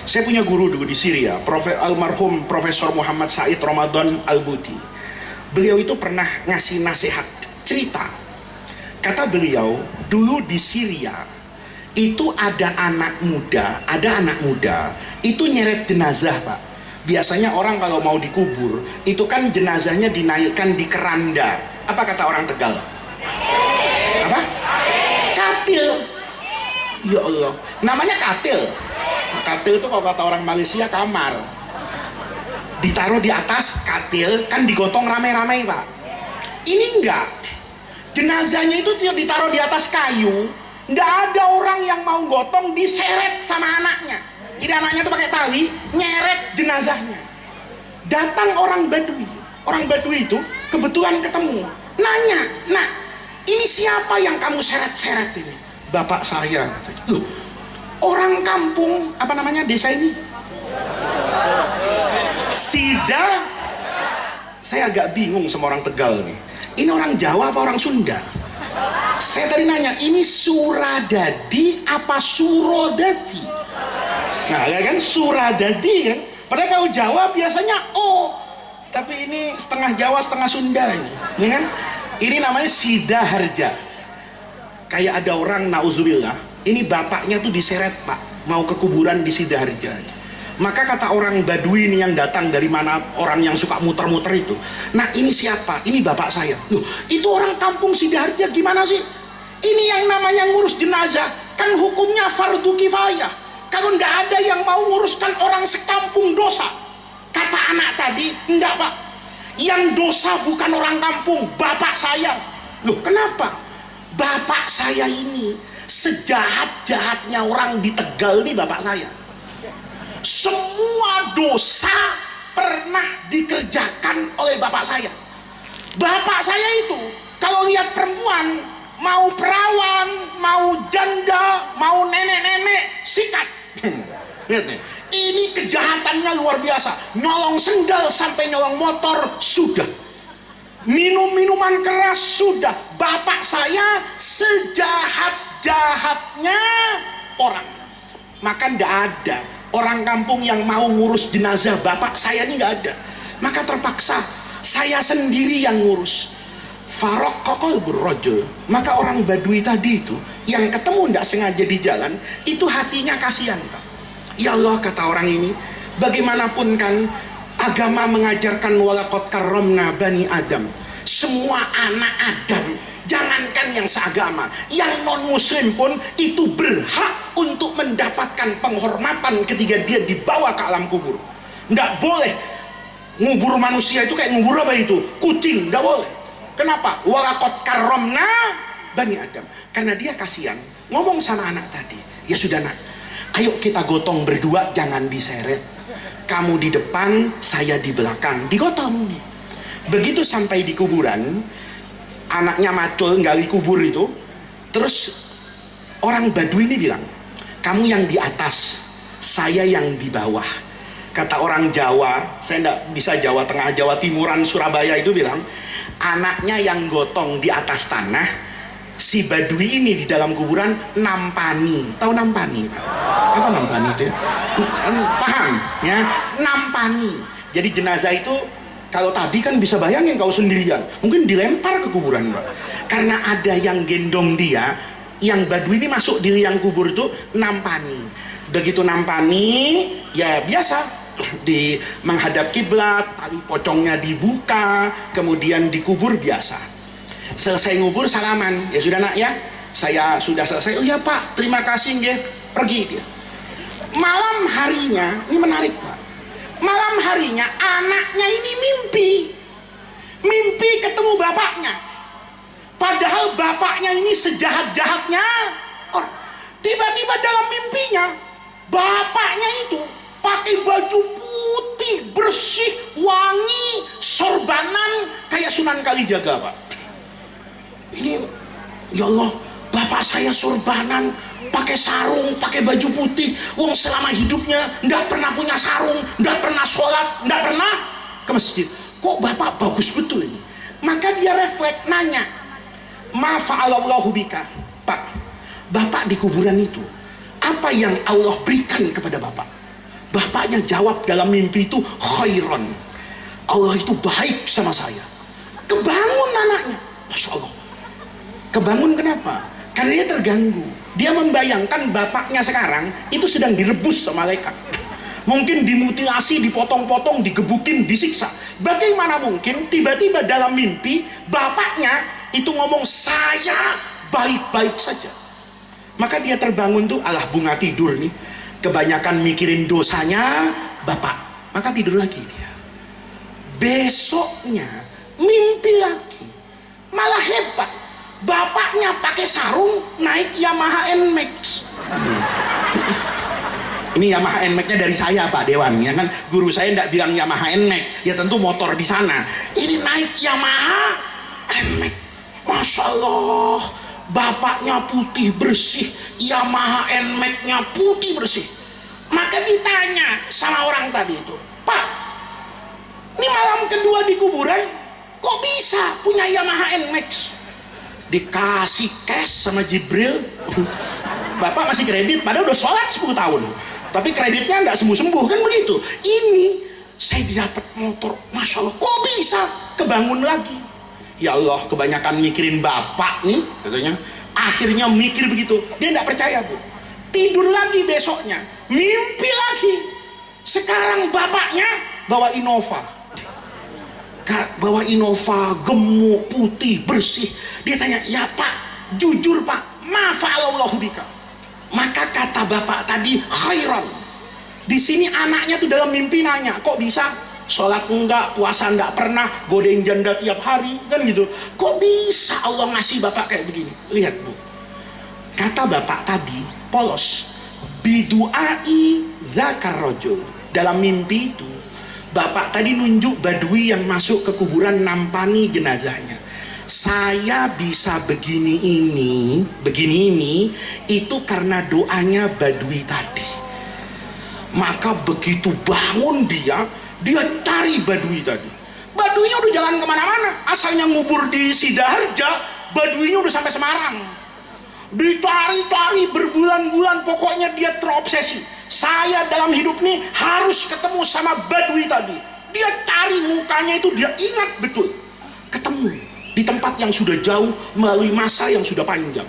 Saya punya guru dulu di Syria, almarhum Profesor Muhammad Said Ramadan Al-Buti. Beliau itu pernah ngasih nasihat, cerita. Kata beliau, dulu di Syria itu ada anak muda itu nyeret jenazah, Pak. Biasanya orang kalau mau dikubur itu kan jenazahnya dinaikkan di keranda. Apa kata orang Tegal? Apa? Katil. Ya Allah, namanya katil. Katil itu kalau kata orang Malaysia kamar. Ditaruh di atas katil, kan digotong rame-rame, Pak. Ini enggak. Jenazahnya itu ditaruh di atas kayu. Enggak ada orang yang mau gotong, diseret sama anaknya. Jadi anaknya tuh pakai tali, nyeret jenazahnya. Datang orang Badui. Orang Badui itu kebetulan ketemu. Nanya, "Nak, ini siapa yang kamu seret-seret ini?" "Bapak saya." Loh, orang kampung, apa namanya desa ini? Sida. Saya agak bingung sama orang Tegal nih. Ini orang Jawa apa orang Sunda? Saya tadi nanya, ini Suradadi apa Surodadi? Nah, kan Suradadi kan. Padahal kalau Jawa biasanya tapi ini setengah Jawa setengah Sunda ini, ya kan? Ini namanya Sidaharja. Kayak ada orang, nauzubillah, ini bapaknya tuh diseret, Pak, mau ke kuburan di Sidaharja. Maka kata orang Badui ini yang datang dari mana, orang yang suka muter-muter itu, "Nah, ini siapa?" "Ini bapak saya." "Loh, itu orang kampung Sidaharja gimana sih? Ini yang namanya ngurus jenazah kan hukumnya fardu kifayah. Kalau nggak ada yang mau nguruskan orang sekampung dosa." Kata anak tadi, "Enggak, Pak, yang dosa bukan orang kampung, bapak saya." "Loh, kenapa?" "Bapak saya ini sejahat-jahatnya orang di Tegal nih, bapak saya. Semua dosa pernah dikerjakan oleh bapak saya. Bapak saya itu kalau lihat perempuan, mau perawan, mau janda, mau nenek-nenek, sikat." Lihat nih, ini kejahatannya luar biasa. Nyolong sendal sampai nyolong motor sudah. Minum minuman keras sudah. Bapak saya sejahat-jahatnya orang. Maka ndak ada orang kampung yang mau ngurus jenazah bapak saya ini, nggak ada. Maka terpaksa saya sendiri yang ngurus. Farok kokol berrojul. Maka orang Badui tadi itu yang ketemu ndak sengaja di jalan itu hatinya kasihan, Pak. Ya Allah, kata orang ini, bagaimanapun kan agama mengajarkan walaqad karramna bani Adam. Semua anak Adam, jangankan yang seagama, yang non muslim pun itu berhak untuk mendapatkan penghormatan ketika dia dibawa ke alam kubur. Nggak boleh ngubur manusia itu kayak ngubur apa itu? Kucing, nggak boleh. Kenapa? Walaqad karramna bani Adam. Karena dia kasihan. Ngomong sama anak tadi, "Ya sudah, Nak, ayo kita gotong berdua, jangan diseret. Kamu di depan, saya di belakang, digotong nih." Begitu sampai di kuburan, anaknya macul gali kubur itu, terus orang Badui ini bilang, "Kamu yang di atas, saya yang di bawah." Kata orang Jawa, saya enggak bisa Jawa Tengah, Jawa Timuran, Surabaya itu bilang, anaknya yang gotong di atas tanah, si Badui ini di dalam kuburan nampani. Tahu nampani, Pak? Apa nampani itu? Paham? Ya, nampani. Jadi jenazah itu, kalau tadi kan bisa bayangin kalau sendirian, mungkin dilempar ke kuburan, Pak. Karena ada yang gendong dia, yang Badui ini masuk di liang kubur itu nampani. Begitu nampani, ya biasa di menghadap kiblat, tali pocongnya dibuka, kemudian dikubur biasa. Selesai ngubur salaman, "Ya sudah, Nak, ya, saya sudah selesai." "Oh ya, Pak, terima kasih nggih." Pergi dia. Malam harinya, ini menarik, Pak. Malam harinya anaknya ini mimpi ketemu bapaknya. Padahal bapaknya ini sejahat-jahatnya orang. Tiba-tiba dalam mimpinya bapaknya itu pakai baju putih, bersih, wangi, sorbanan kayak Sunan Kalijaga, Pak. Ini, ya Allah, bapak saya sorbanan, pakai sarung, pakai baju putih. Wong selama hidupnya nggak pernah punya sarung, nggak pernah sholat, nggak pernah ke masjid. Kok bapak bagus betul ini? Maka dia refleks nanya, "Ma fa'alallahu bika?" "Pak, bapak di kuburan itu, apa yang Allah berikan kepada bapak?" Bapaknya jawab dalam mimpi itu, khairan, Allah itu baik sama saya. Kebangun anaknya, Masya Allah. Kebangun kenapa? Karena dia terganggu. Dia membayangkan bapaknya sekarang itu sedang direbus sama malaikat. Mungkin dimutilasi, dipotong-potong, digebukin, disiksa. Bagaimana mungkin tiba-tiba dalam mimpi bapaknya itu ngomong, saya baik-baik saja. Maka dia terbangun tuh, alah bunga tidur nih, kebanyakan mikirin dosanya bapak. Maka tidur lagi dia. Besoknya mimpi lagi, malah hebat. Bapaknya pakai sarung naik Yamaha NMAX. Ini Yamaha NMAX-nya dari saya Pak Dewan, ya kan? Guru saya tidak bilang Yamaha NMAX, ya tentu motor di sana. Ini naik Yamaha NMAX, Masya Allah. Bapaknya putih bersih, Yamaha NMAX-nya putih bersih. Maka ditanya sama orang tadi itu, Pak, ini malam kedua di kuburan, kok bisa punya Yamaha NMAX? Dikasih cash sama Jibril. Bapak masih kredit, padahal udah sholat 10 tahun. Tapi kreditnya nggak sembuh-sembuh, kan begitu. Ini saya dapat motor, Masya Allah, kok bisa? Kebangun lagi. Ya Allah, kebanyakan mikirin bapak nih katanya. Akhirnya mikir begitu, dia nggak percaya Bu. Tidur lagi besoknya, mimpi lagi. Sekarang bapaknya bawa Innova, gemuk, putih, bersih. Dia tanya, ya Pak, jujur Pak, mafa'alallahu bika. Maka kata bapak tadi, khairan. Di sini anaknya tuh dalam mimpi nanya, kok bisa sholat enggak, puasa enggak pernah, godain janda tiap hari, kan gitu. Kok bisa Allah ngasih bapak kayak begini? Lihat Bu, kata bapak tadi polos, bidu'ai zakar rojul. Dalam mimpi itu bapak tadi nunjuk badui yang masuk ke kuburan nampani jenazahnya. Saya bisa begini ini itu karena doanya badui tadi. Maka begitu bangun dia cari badui tadi. Baduinya udah jalan kemana-mana, asalnya ngubur di Sidaharja, baduinya udah sampai Semarang. Dicari-cari berbulan-bulan, pokoknya dia terobsesi. Saya dalam hidup nih harus ketemu sama badui tadi. Dia cari mukanya itu, dia ingat betul. Ketemu di tempat yang sudah jauh, melalui masa yang sudah panjang.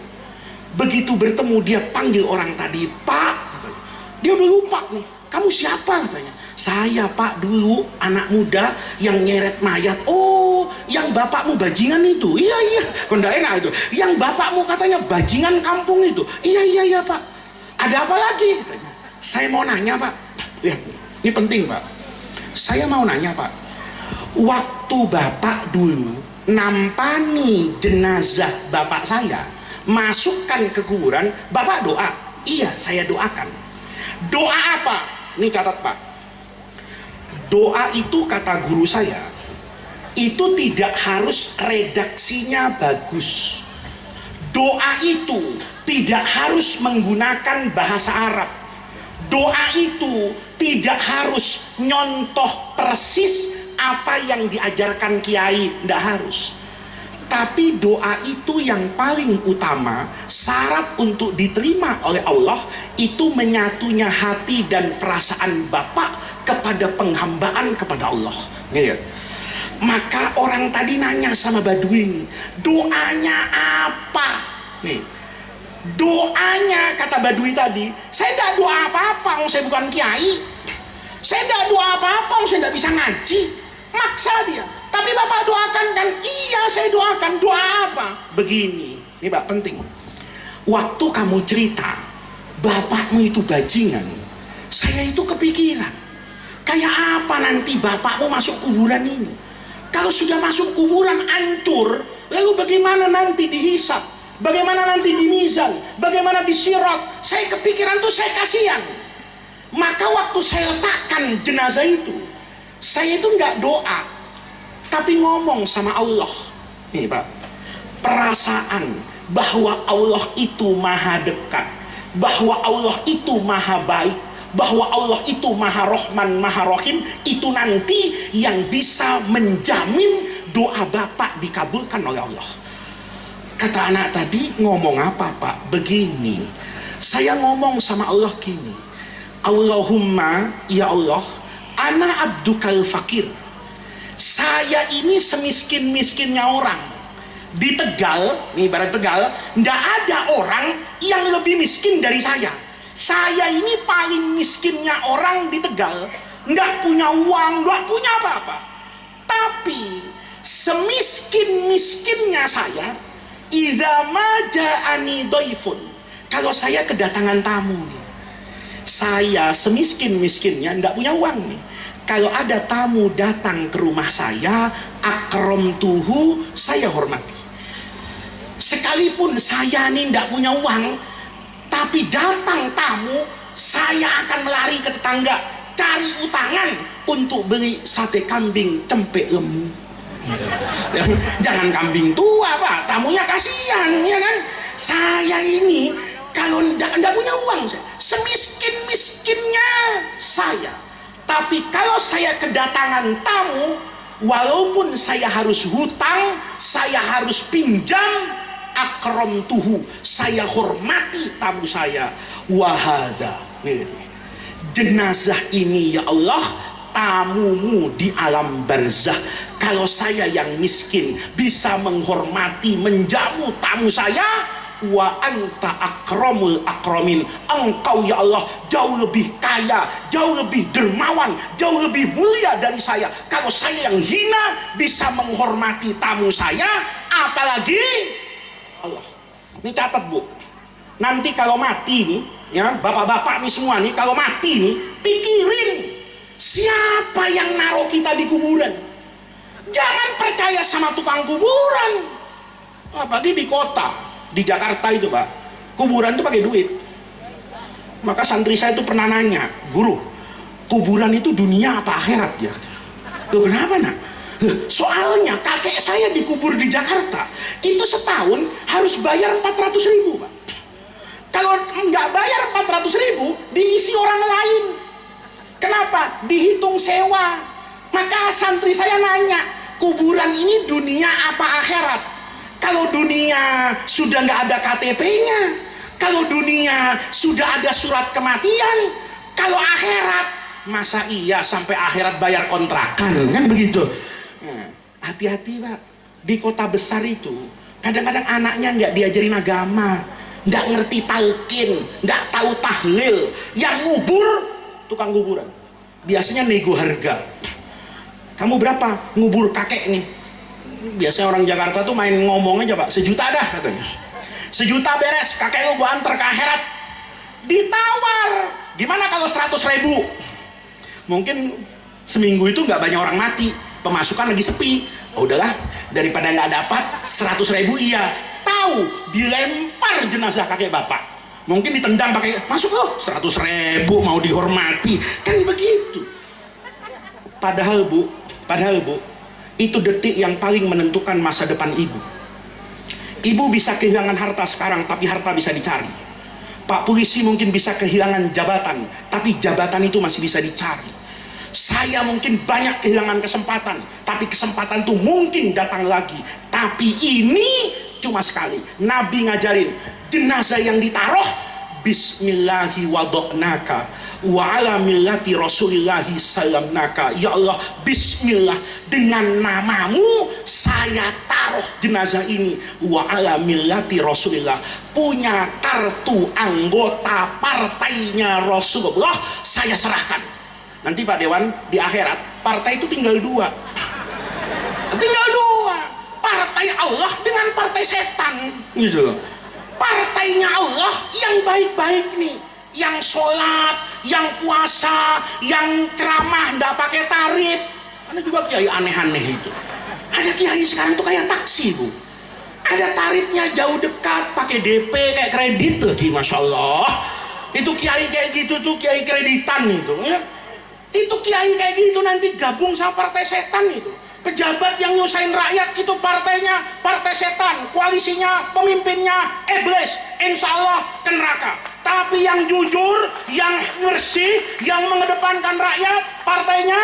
Begitu bertemu, dia panggil orang tadi, Pak, katanya. Dia udah lupa nih, kamu siapa katanya. Saya Pak, dulu anak muda yang nyeret mayat. Oh, yang bapakmu bajingan itu. Iya, kondak enak itu. Yang bapakmu katanya bajingan kampung itu. Iya Pak. Ada apa lagi katanya. Saya mau nanya Pak. Lihat, ini penting Pak. Saya mau nanya Pak. Waktu bapak dulu nampani jenazah bapak saya, masukkan ke kuburan, bapak doa. Iya, saya doakan. Doa apa? Ini catat Pak. Doa itu kata guru saya, itu tidak harus redaksinya bagus. Doa itu tidak harus menggunakan bahasa Arab. Doa itu tidak harus nyontoh persis apa yang diajarkan kiai, tidak harus. Tapi doa itu yang paling utama, syarat untuk diterima oleh Allah itu menyatunya hati dan perasaan bapak kepada penghambaan kepada Allah. Lihat. Maka orang tadi nanya sama badui ini, doanya apa? Nih, doanya kata badui tadi, saya tidak doa apa-apa, saya bukan kiai. Saya tidak doa apa-apa, saya tidak bisa ngaji. Maksa dia. Tapi bapak doakan kan? Iya saya doakan. Doa apa? Begini, ini Pak penting. Waktu kamu cerita bapakmu itu bajingan, saya itu kepikiran, kayak apa nanti bapakmu masuk kuburan ini. Kalau sudah masuk kuburan hancur, lalu bagaimana nanti dihisab, bagaimana nanti di mizan, bagaimana di sirat. Saya kepikiran tuh, saya kasihan. Maka waktu saya letakkan jenazah itu, saya itu nggak doa, tapi ngomong sama Allah. Nih Pak, perasaan bahwa Allah itu maha dekat, bahwa Allah itu maha baik, bahwa Allah itu maha rohman, maha rohim, itu nanti yang bisa menjamin doa bapak dikabulkan oleh Allah. Kata anak tadi, ngomong apa Pak? Begini, saya ngomong sama Allah gini, Allahumma, ya Allah, ana abdukal fakir. Saya ini semiskin-miskinnya orang. Di Tegal, nih ibarat Tegal, nggak ada orang yang lebih miskin dari saya. Saya ini paling miskinnya orang di Tegal. Nggak punya uang, nggak punya apa-apa. Tapi semiskin-miskinnya saya, idza ma ja'ani dhaifun, kalau saya kedatangan tamu nih, saya semiskin-miskinnya nggak punya uang nih, kalau ada tamu datang ke rumah saya, akramtuhu, saya hormati. Sekalipun saya nih nggak punya uang, tapi datang tamu, saya akan lari ke tetangga cari utangan untuk beli sate kambing cempek lemu. Jangan kambing tua Pak, tamunya kasihan ya kan. Saya ini kalau ndak punya uang, semiskin-miskinnya saya, tapi kalau saya kedatangan tamu, walaupun saya harus hutang, saya harus pinjam, akramtuhu, saya hormati tamu saya. Wahada, jenazah ini ya Allah, tamumu di alam barzah. Kalau saya yang miskin bisa menghormati, menjamu tamu saya, wa anta akramul akramin, engkau ya Allah jauh lebih kaya, jauh lebih dermawan, jauh lebih mulia dari saya. Kalau saya yang hina bisa menghormati tamu saya, apalagi Allah. Ini catat Bu, nanti kalau mati nih ya, bapak-bapak nih semua nih, kalau mati nih, pikirin siapa yang naruh kita di kuburan. Jangan percaya sama tukang kuburan, apalagi di kota, di Jakarta itu Pak, kuburan itu pakai duit. Maka santri saya itu pernah nanya, guru, kuburan itu dunia apa akhirat ya? Loh kenapa nak? Soalnya kakek saya dikubur di Jakarta, itu setahun harus bayar 400.000 Pak. Kalau nggak bayar 400.000, diisi orang lain. Kenapa? Dihitung sewa. Maka santri saya nanya, kuburan ini dunia apa akhirat? Kalau dunia sudah nggak ada KTP-nya, kalau dunia sudah ada surat kematian, kalau akhirat masa iya sampai akhirat bayar kontrakan, kan begitu. Hati-hati Pak, di kota besar itu kadang-kadang anaknya nggak diajarin agama, nggak ngerti talqin, nggak tahu tahlil, yang ngubur tukang kuburan, biasanya nego harga. Kamu berapa ngubur kakek nih? Biasanya orang Jakarta tuh main ngomong aja Pak, 1 juta dah katanya, 1 juta beres, kakek lu gua antar ke akhirat. Ditawar, gimana kalau 100.000? Mungkin seminggu itu nggak banyak orang mati, pemasukan lagi sepi. Oh udahlah, daripada nggak dapat 100.000, iya. Tahu dilempar jenazah kakek bapak, mungkin ditendang pakai, masuk loh 100.000 mau dihormati, kan begitu. Padahal Bu, itu detik yang paling menentukan masa depan ibu. Ibu bisa kehilangan harta sekarang, tapi harta bisa dicari. Pak polisi mungkin bisa kehilangan jabatan, tapi jabatan itu masih bisa dicari. Saya mungkin banyak kehilangan kesempatan, tapi kesempatan itu mungkin datang lagi. Tapi ini cuma sekali. Nabi ngajarin, jenazah yang ditaruh, bismillahi wadoknaka wa ala millati rasulillahi salamnaka. Ya Allah, bismillah, dengan namamu saya taruh jenazah ini, wa ala millati rasulillah, punya kartu anggota partainya Rasulullah saya serahkan. Nanti Pak Dewan, di akhirat partai itu tinggal 2, partai Allah dengan partai setan gitu. Partainya Allah yang baik-baik nih, yang sholat, yang puasa, yang ceramah nggak pakai tarif. Ada juga kiai aneh-aneh itu. Ada kiai sekarang tuh kayak taksi Bu, ada tarifnya jauh dekat, pakai DP kayak kredit tuh, masya Allah. Itu kiai kayak gitu tuh, kiai kreditan itu ya. Itu kiai kayak gitu nanti gabung sama partai setan itu. Pejabat yang nyusahin rakyat itu partainya partai setan, koalisinya, pemimpinnya iblis, insya Allah ke neraka. Tapi yang jujur, yang bersih, yang mengedepankan rakyat, partainya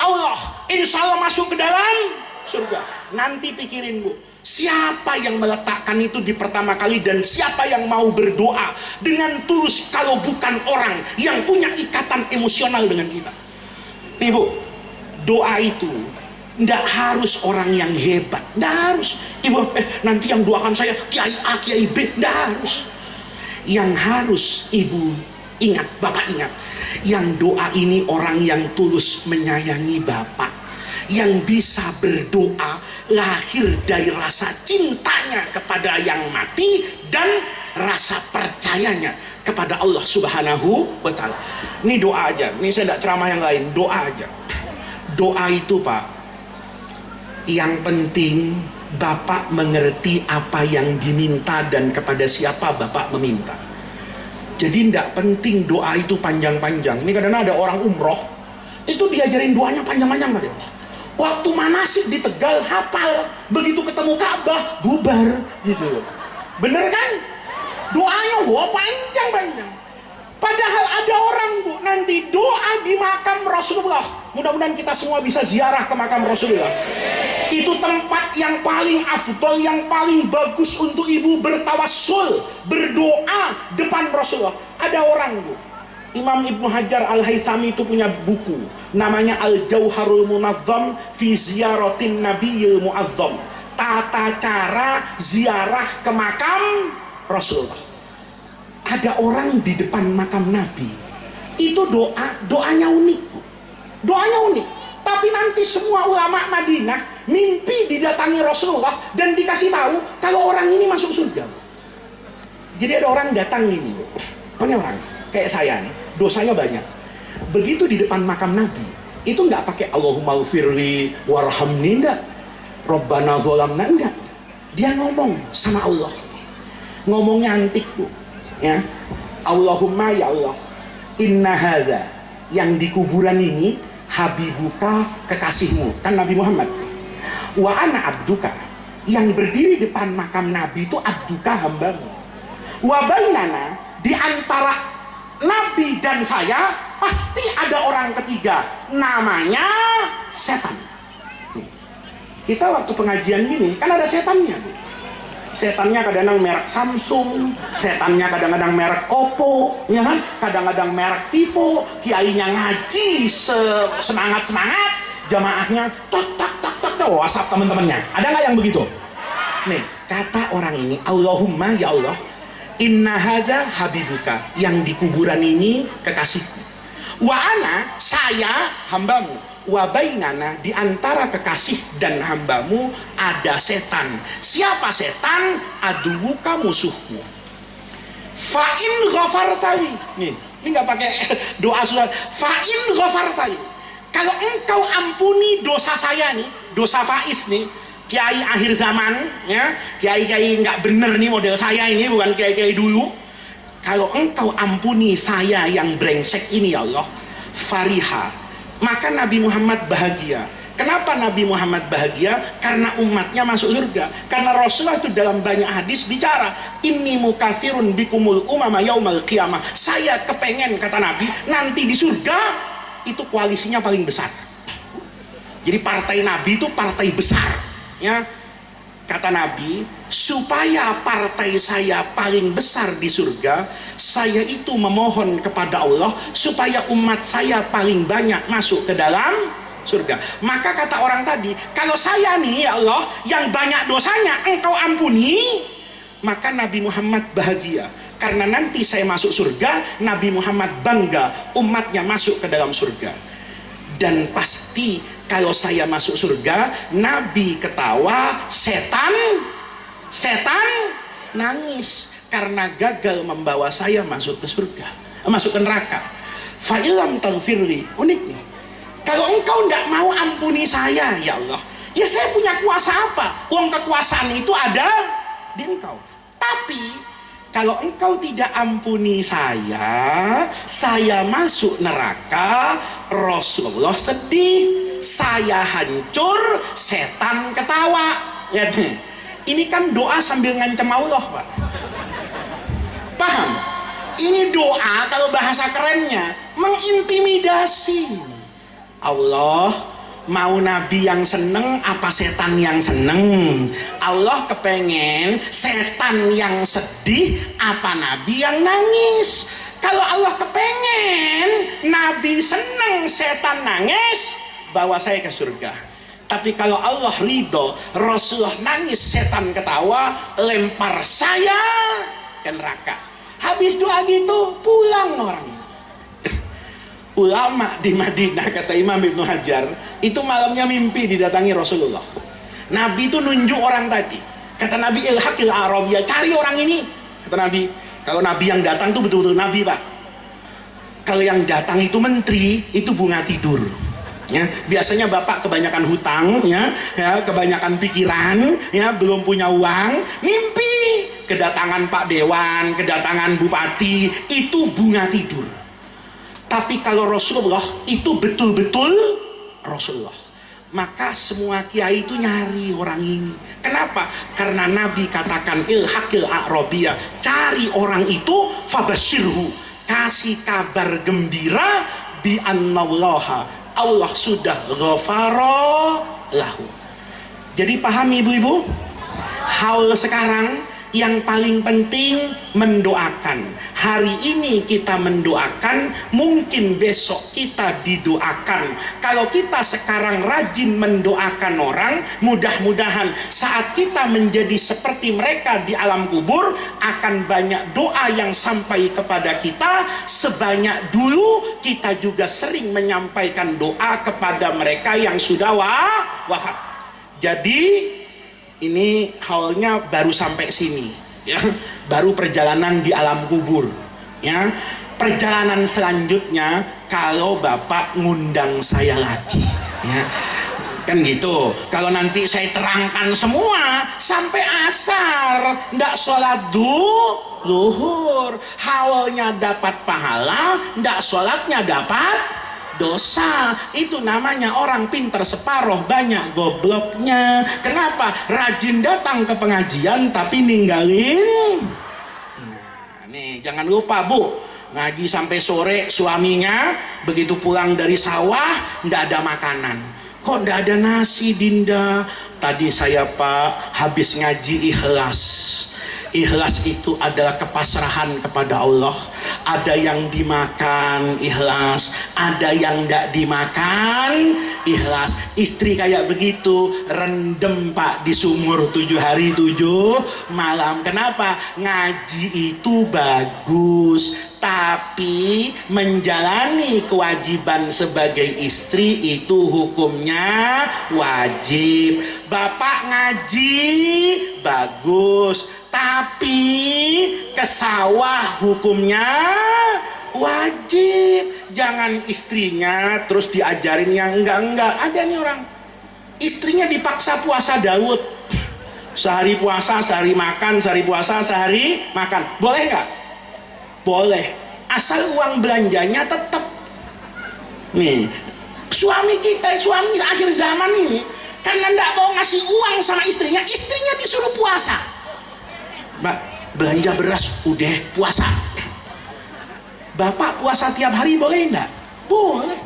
Allah, insya Allah masuk ke dalam surga. Nanti pikirin Bu, Siapa yang meletakkan itu di pertama kali, dan siapa yang mau berdoa dengan tulus kalau bukan orang yang punya ikatan emosional dengan kita? Nih Bu, doa itu tidak harus orang yang hebat, tidak harus. Ibu, nanti yang doakan saya Kiai A, Kiai B, tidak harus. Yang harus Ibu ingat, Bapak ingat, yang doa ini orang yang tulus menyayangi Bapak, yang bisa berdoa lahir dari rasa cintanya kepada yang mati dan rasa percayanya kepada Allah Subhanahu wa Ta'ala. Ini doa aja, ini saya tidak ceramah yang lain, doa aja. Doa itu Pak, yang penting Bapak mengerti apa yang diminta dan kepada siapa Bapak meminta. Jadi tidak penting doa itu panjang-panjang. Ini kadang ada orang umroh, itu diajarin doanya panjang-panjang. Waktu manasik di Tegal hafal, begitu ketemu Ka'bah bubar gitu. Bener kan? Doanya wah panjang-panjang. Padahal ada orang Bu, nanti doa di makam Rasulullah. Mudah-mudahan kita semua bisa ziarah ke makam Rasulullah. Itu tempat yang paling afdol, yang paling bagus untuk Ibu bertawassul, berdoa depan Rasulullah. Ada orang Bu, Imam Ibnu Hajar Al-Haythami itu punya buku namanya Al-Jauharul Munazzam fi Ziyaratin Nabiyil Muazzam, tata cara ziarah ke makam Rasulullah. Ada orang di depan makam Nabi, itu doanya unik, doanya unik. Tapi nanti semua ulama Madinah mimpi didatangi Rasulullah dan dikasih tahu kalau orang ini masuk surga. Jadi ada orang datang ini, ini orang kayak saya nih, dosanya banyak. Begitu di depan makam Nabi, itu nggak pakai Allahumma ghfirli warhamni, enggak, Rabbana zolamna, enggak. Dia ngomong sama Allah, ngomongnya antik Bu. Ya, Allahumma ya Allah, inna hadza, yang di kuburan ini habibuka, kekasihmu, kan Nabi Muhammad. Wa ana abduka, yang berdiri depan makam Nabi itu abduka, hambamu. Wa bainana, di antara Nabi dan saya pasti ada orang ketiga, namanya setan. Kita waktu pengajian gini kan ada setannya Bu. Setannya kadang-kadang merek Samsung, setannya kadang-kadang merek Oppo, ya kan? Kadang-kadang merek Vivo. Kiainya ngaji semangat-semangat, jamaahnya tak WhatsApp teman-temannya. Ada nggak yang begitu? Nih, kata orang ini, Allahumma ya Allah, inna hadza habibuka, yang di kuburan ini kekasihku. Wa ana, saya hambamu. Wa bainana, di antara kekasih dan hambamu ada setan. Siapa setan? Aduwuka, musuhmu. Fa'in ghafartali, nih, ini nggak pakai doa surat. Fa'in ghafartali, kalau engkau ampuni dosa saya nih, dosa Faiz nih, kiai akhir zaman, ya, kiai-kiai nggak bener nih model saya ini, bukan kiai-kiai dulu. Kalau engkau ampuni saya yang brengsek ini ya Allah, fariha, maka Nabi Muhammad bahagia. Kenapa Nabi Muhammad bahagia? Karena umatnya masuk surga. Karena Rasulullah itu dalam banyak hadis bicara, inni mukathirun bikumul umama yaumal qiyamah. Saya kepengen, kata Nabi, nanti di surga itu koalisinya paling besar. Jadi partai Nabi itu partai besar, ya. Kata Nabi, supaya partai saya paling besar di surga, saya itu memohon kepada Allah supaya umat saya paling banyak masuk ke dalam surga. Maka kata orang tadi, kalau saya nih ya Allah yang banyak dosanya engkau ampuni, maka Nabi Muhammad bahagia. Karena nanti saya masuk surga, Nabi Muhammad bangga umatnya masuk ke dalam surga. Dan pasti kalau saya masuk surga, Nabi ketawa, setan nangis karena gagal membawa saya masuk ke surga, masuk ke neraka. Fa'ilam taghfirli, unik nih. Kalau engkau tidak mau ampuni saya ya Allah, ya saya punya kuasa apa? Uang kekuasaan itu ada di engkau. Tapi kalau engkau tidak ampuni saya masuk neraka, Rasulullah sedih, saya hancur, setan ketawa. Ya, ini kan doa sambil ngancam Allah, Pak. Paham? Ini doa kalau bahasa kerennya mengintimidasi. Allah, mau nabi yang seneng apa setan yang seneng? Allah kepengen setan yang sedih apa nabi yang nangis? Kalau Allah kepengen nabi seneng setan nangis, bawa saya ke surga. Tapi kalau Allah ridho Rasulullah nangis setan ketawa, lempar saya ke neraka. Habis doa gitu pulang orang. Ulama di Madinah, kata Imam Ibnu Hajar, itu malamnya mimpi didatangi Rasulullah. Nabi itu nunjuk orang tadi. Kata Nabi, ilhaqil Arabiyah, cari orang ini. Kata Nabi, kalau Nabi yang datang itu betul-betul Nabi, Pak. Kalau yang datang itu menteri, itu bunga tidur. Ya, biasanya bapak kebanyakan hutang, ya, kebanyakan pikiran, ya, belum punya uang, mimpi kedatangan Pak Dewan, kedatangan Bupati, itu bunga tidur. Tapi kalau Rasulullah itu betul-betul Rasulullah, maka semua kiai itu nyari orang ini. Kenapa? Karena Nabi katakan ilhaqil a'rabiyah, cari orang itu, fabashirhu, kasih kabar gembira, bi annallaha, Allah sudah ghafara lahu. Jadi pahami ibu-ibu, hal sekarang yang paling penting mendoakan. Hari ini kita mendoakan, mungkin besok kita didoakan. Kalau kita sekarang rajin mendoakan orang, mudah-mudahan saat kita menjadi seperti mereka di alam kubur, akan banyak doa yang sampai kepada kita. Sebanyak dulu kita juga sering menyampaikan doa kepada mereka yang sudah wafat. Jadi ini halnya baru sampai sini, ya, baru perjalanan di alam kubur, ya. Perjalanan selanjutnya kalau bapak ngundang saya lagi, ya, kan gitu. Kalau nanti saya terangkan semua sampai asar, ndak sholat zuhur, hawalnya dapat pahala, ndak sholatnya dapat dosa. Itu namanya orang pinter separoh, banyak gobloknya. Kenapa? Rajin datang ke pengajian tapi ninggalin. Nah, nih jangan lupa Bu, ngaji sampai sore, suaminya begitu pulang dari sawah ndak ada makanan. Kok ndak ada nasi, Dinda? Tadi saya Pak habis ngaji ikhlas. Ikhlas itu adalah kepasrahan kepada Allah. Ada yang dimakan ikhlas, ada yang tidak dimakan ikhlas. Istri kayak begitu, rendem Pak di sumur 7 hari 7 malam. Kenapa? Ngaji itu bagus, tapi menjalani kewajiban sebagai istri itu hukumnya wajib. Bapak ngaji bagus, tapi ke sawah hukumnya wajib. Jangan istrinya terus diajarin yang enggak. Ada nih orang, istrinya dipaksa puasa Daud, sehari puasa sehari makan, sehari puasa sehari makan. Boleh nggak? Boleh, asal uang belanjanya tetap. Nih suami kita, suami akhir zaman ini, karena enggak mau ngasih uang sama istrinya, istrinya disuruh puasa. Mbak, belanja beras udah puasa. Bapak puasa tiap hari boleh enggak? Boleh.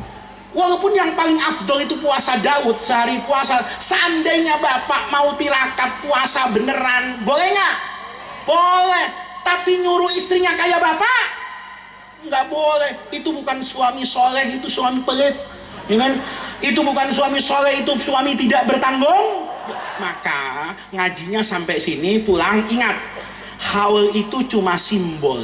Walaupun yang paling afdol itu puasa Daud, sehari puasa. Seandainya bapak mau tirakat puasa beneran, boleh nggak? Boleh. Tapi nyuruh istrinya kayak bapak, nggak boleh. Itu bukan suami soleh, itu suami pelit, ya kan? Itu bukan suami soleh, itu suami tidak bertanggung. Maka ngajinya sampai sini, pulang ingat, haul itu cuma simbol.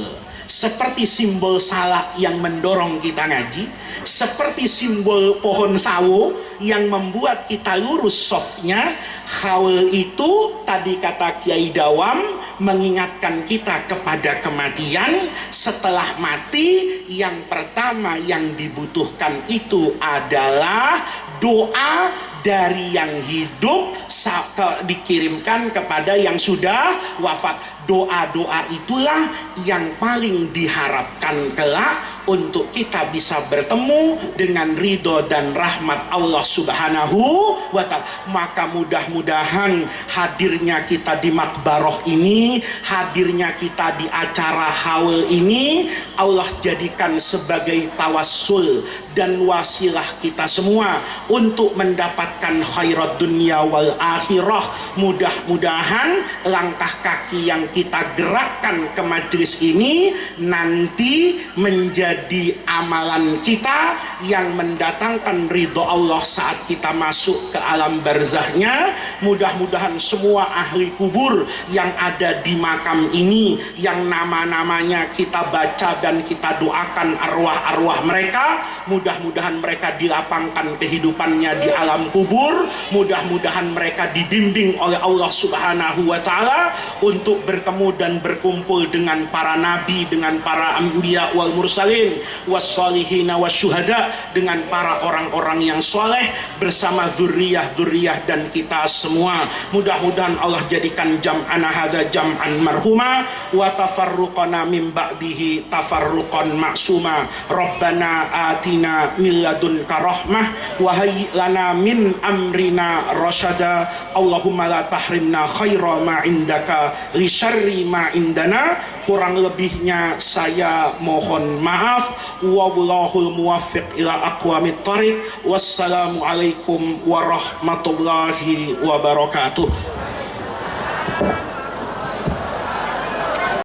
Seperti simbol salak yang mendorong kita ngaji, seperti simbol pohon sawo yang membuat kita lurus softnya. Haul itu tadi kata Kiai Dawam mengingatkan kita kepada kematian. Setelah mati, yang pertama yang dibutuhkan itu adalah doa dari yang hidup dikirimkan kepada yang sudah wafat. Doa-doa itulah yang paling diharapkan kelak untuk kita bisa bertemu dengan ridho dan rahmat Allah Subhanahu wa ta'ala. Maka mudah-mudahan hadirnya kita di makbaroh ini, hadirnya kita di acara haul ini, Allah jadikan sebagai tawassul dan wasilah kita semua untuk mendapatkan khairat dunia wal akhirah. Mudah-mudahan langkah kaki yang kita gerakkan ke majelis ini nanti menjadi amalan kita yang mendatangkan ridho Allah saat kita masuk ke alam barzahnya. Mudah-mudahan semua ahli kubur yang ada di makam ini, yang nama-namanya kita baca dan kita doakan arwah-arwah mereka, mudah-mudahan mereka dilapangkan kehidupannya di alam kubur. Mudah-mudahan mereka dibimbing oleh Allah Subhanahu wa ta'ala untuk bertemu dan berkumpul dengan para nabi, dengan para anbiya wal mursalin wassalihina wasyuhada, dengan para orang-orang yang soleh bersama dzurriyyah dan kita semua. Mudah-mudahan Allah jadikan jam'ana hadza jam'an marhuma wa tafarruqana min ba'dihi tafarruqan ma'suma. Rabbana atina min ladunka rahmah wa hayyi lana min amrina rasyada. Allahumma la tahrimna khaira ma indaka li syarri ma indana. Kurang lebihnya saya mohon maaf. Wallahul muwaffiq ila aqwamit thariq. Wassalamualaikum warahmatullahi wabarakatuh.